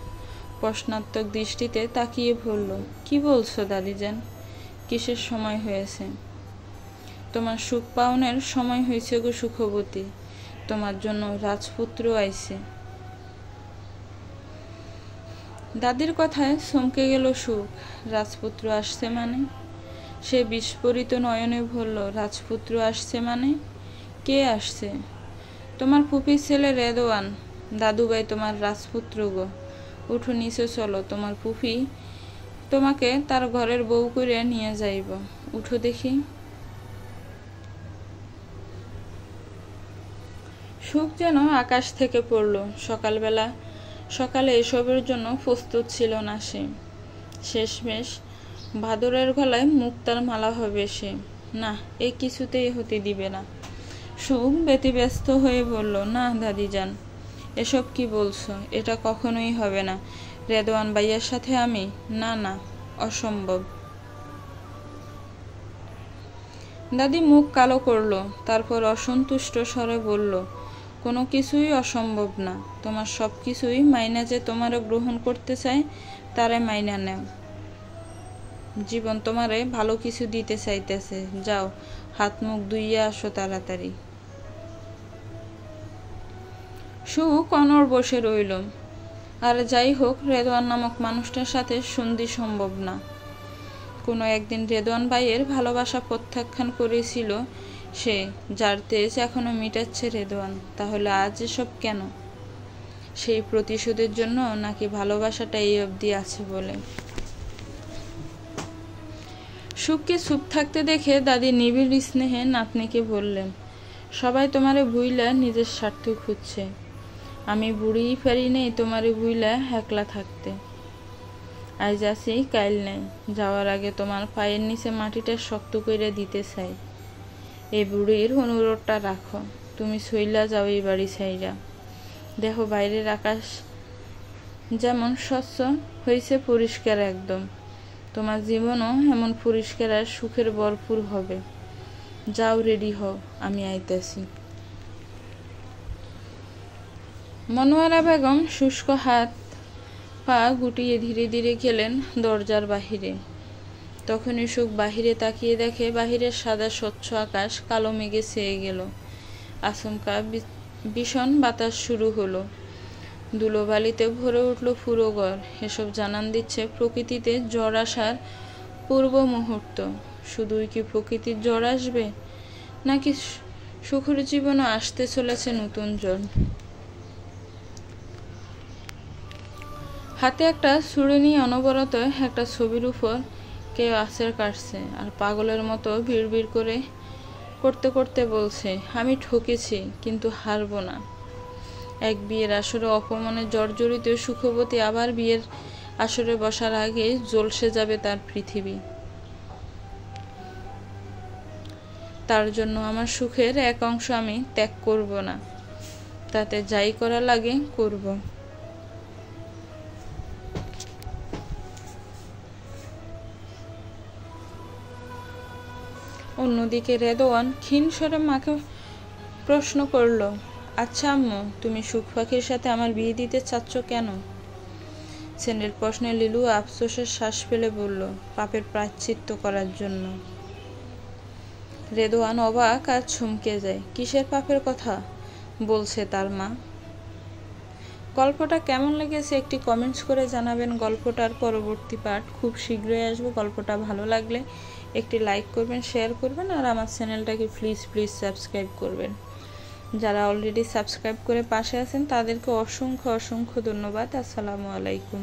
প্রশ্নাত্মক দৃষ্টিতে তাকিয়ে বলল, কি বলছো দাদিজান? কিসের সময় হয়েছে? তোমার সুখ পাওনের সময় হয়েছে গো সুখবতী, তোমার জন্য রাজপুত্র আইছে। দাদির কথায় চমকে গেল সুখ। রাজপুত্র আসছে মানে? সে বিস্ফোরিত নয়নে বলল, রাজপুত্র আসছে মানে? কে আসছে? তোমার ফুপির ছেলে রেদওয়ান। দাদুভাই তোমার রাজপুত্র গো। উঠো নিচে চলো, তোমার ফুফি তোমাকে তার ঘরের বউ করে নিয়ে যাইব। উঠো দেখি। সুখ যেন আকাশ থেকে পড়ল। সকালে এসবের জন্য প্রস্তুত ছিল না সে। শেষমেশ ভাদরের গলায় মুক্তার মালা হবে সে। না, এ কিছুতেই হতে দিবে না। সুখ ব্যতিব্যস্ত হয়ে বলল, না দাদিজান, এসব কি বলছো? এটা কখনোই হবে না। রেদওয়ান ভাইয়ার সাথে আমি? না না, অসম্ভব। দাদি মুখ কালো করল, তারপর অসন্তুষ্ট স্বরে বলল, কোনো কিছুই অসম্ভব না। তোমার সব কিছুই মাইনা যে তোমারও গ্রহণ করতে চায়, তারে মাইনা নেও। জীবন তোমারে ভালো কিছু দিতে চাইতেছে। যাও, হাত মুখ ধুইয়া আসো তাড়াতাড়ি। সুখ অনড় বসে রইল। আর যাই হোক, রেদওয়ান নামক মানুষটার সাথে সন্ধি সম্ভব না। কোনো একদিন রেদওয়ান ভাইয়ের ভালোবাসা প্রত্যাখ্যান করেছিল সে, যার তেজ এখনো মিটাচ্ছে রেদওয়ান। তাহলে আজ এসব কেন? সেই প্রতিশোধের জন্য, নাকি ভালোবাসাটা এই অবধি আছে বলে? সুখকে চুপ থাকতে দেখে দাদি নিবিড় স্নেহে নাতনিকে বললেন, সবাই তোমারে ভুইলা নিজের স্বার্থ খুঁজছে। আমি বুড়িই পারি নেই তোমারে ভুইলা একলা থাকতে। আজ আছি কাইল নেই। যাওয়ার আগে তোমার পায়ের নিচে মাটিটা শক্ত করে দিতে চাই। এই বুড়ির অনুরোধটা রাখো। তুমি সইলা যাও এই বাড়ি ছাইরা। দেখো বাইরের আকাশ যেমন স্বচ্ছ হয়েছে, পরিষ্কার একদম, তোমার জীবনও এমন পরিষ্কার আর সুখের ভরপুর হবে। যাও, রেডি হও, আমি আইতাছি। মনোয়ারা বেগম শুষ্ক হাত পা গুটিয়ে ধীরে ধীরে গেলেন দরজার বাহিরে। তখনই সুখ বাহিরে তাকিয়ে দেখে বাহিরের সাদা স্বচ্ছ আকাশ কালো মেঘে ছেয়ে গেল। আচমকা ভীষণ বাতাস শুরু হলো। ধুলোবালিতে ভরে উঠল পুরো ঘর। এসব জানান দিচ্ছে প্রকৃতিতে ঝড় আসার পূর্ব মুহূর্ত। শুধুই কি প্রকৃতির ঝড় আসবে, নাকি সুখের জীবনও আসতে চলেছে নতুন ঝড়? হাতে একটা ছুরি নিয়ে অনবরত একটা ছবির উপর কেউ আছাড় কাটছে, আর পাগলের মতো ভিড় করতে করতে বলছে, আমি ঠকেছি, কিন্তু হারবো না। এক বিয়ের আসরে অপমানে জর্জরিত সুখবতী আবার বিয়ের আসরে বসার আগে ঝলসে যাবে তার পৃথিবী। তার জন্য আমার সুখের এক অংশ আমি ত্যাগ করব না। তাতে যাই করা লাগে করব। অন্যদিকে রেদওয়ান ক্ষীণ স্বরে মাকে প্রশ্ন করল, আচ্ছা আম্মু, তুমি সুখ পাখির সাথে আমার বিয়ে দিতে চাচ্ছ কেন? ছেলের প্রশ্নে লিলু আফসোসের শ্বাস ফেলে বলল, পাপের প্রায়শ্চিত্ত করার জন্য। রেদওয়ান অবাক আর থমকে যায়। কিসের পাপের কথা বলছে তার মা? গল্পটা কেমন লেগেছে একটি কমেন্টস করে জানাবেন। গল্পটার পরবর্তী পার্ট খুব শীঘ্রই আসবে। গল্পটা ভালো লাগলে একটি লাইক করবেন, শেয়ার করবেন, আর আমার চ্যানেলটাকে প্লিজ সাবস্ক্রাইব করবেন। যারা অলরেডি সাবস্ক্রাইব করে পাশে আছেন তাদেরকে অসংখ্য ধন্যবাদ। আসসালামু আলাইকুম।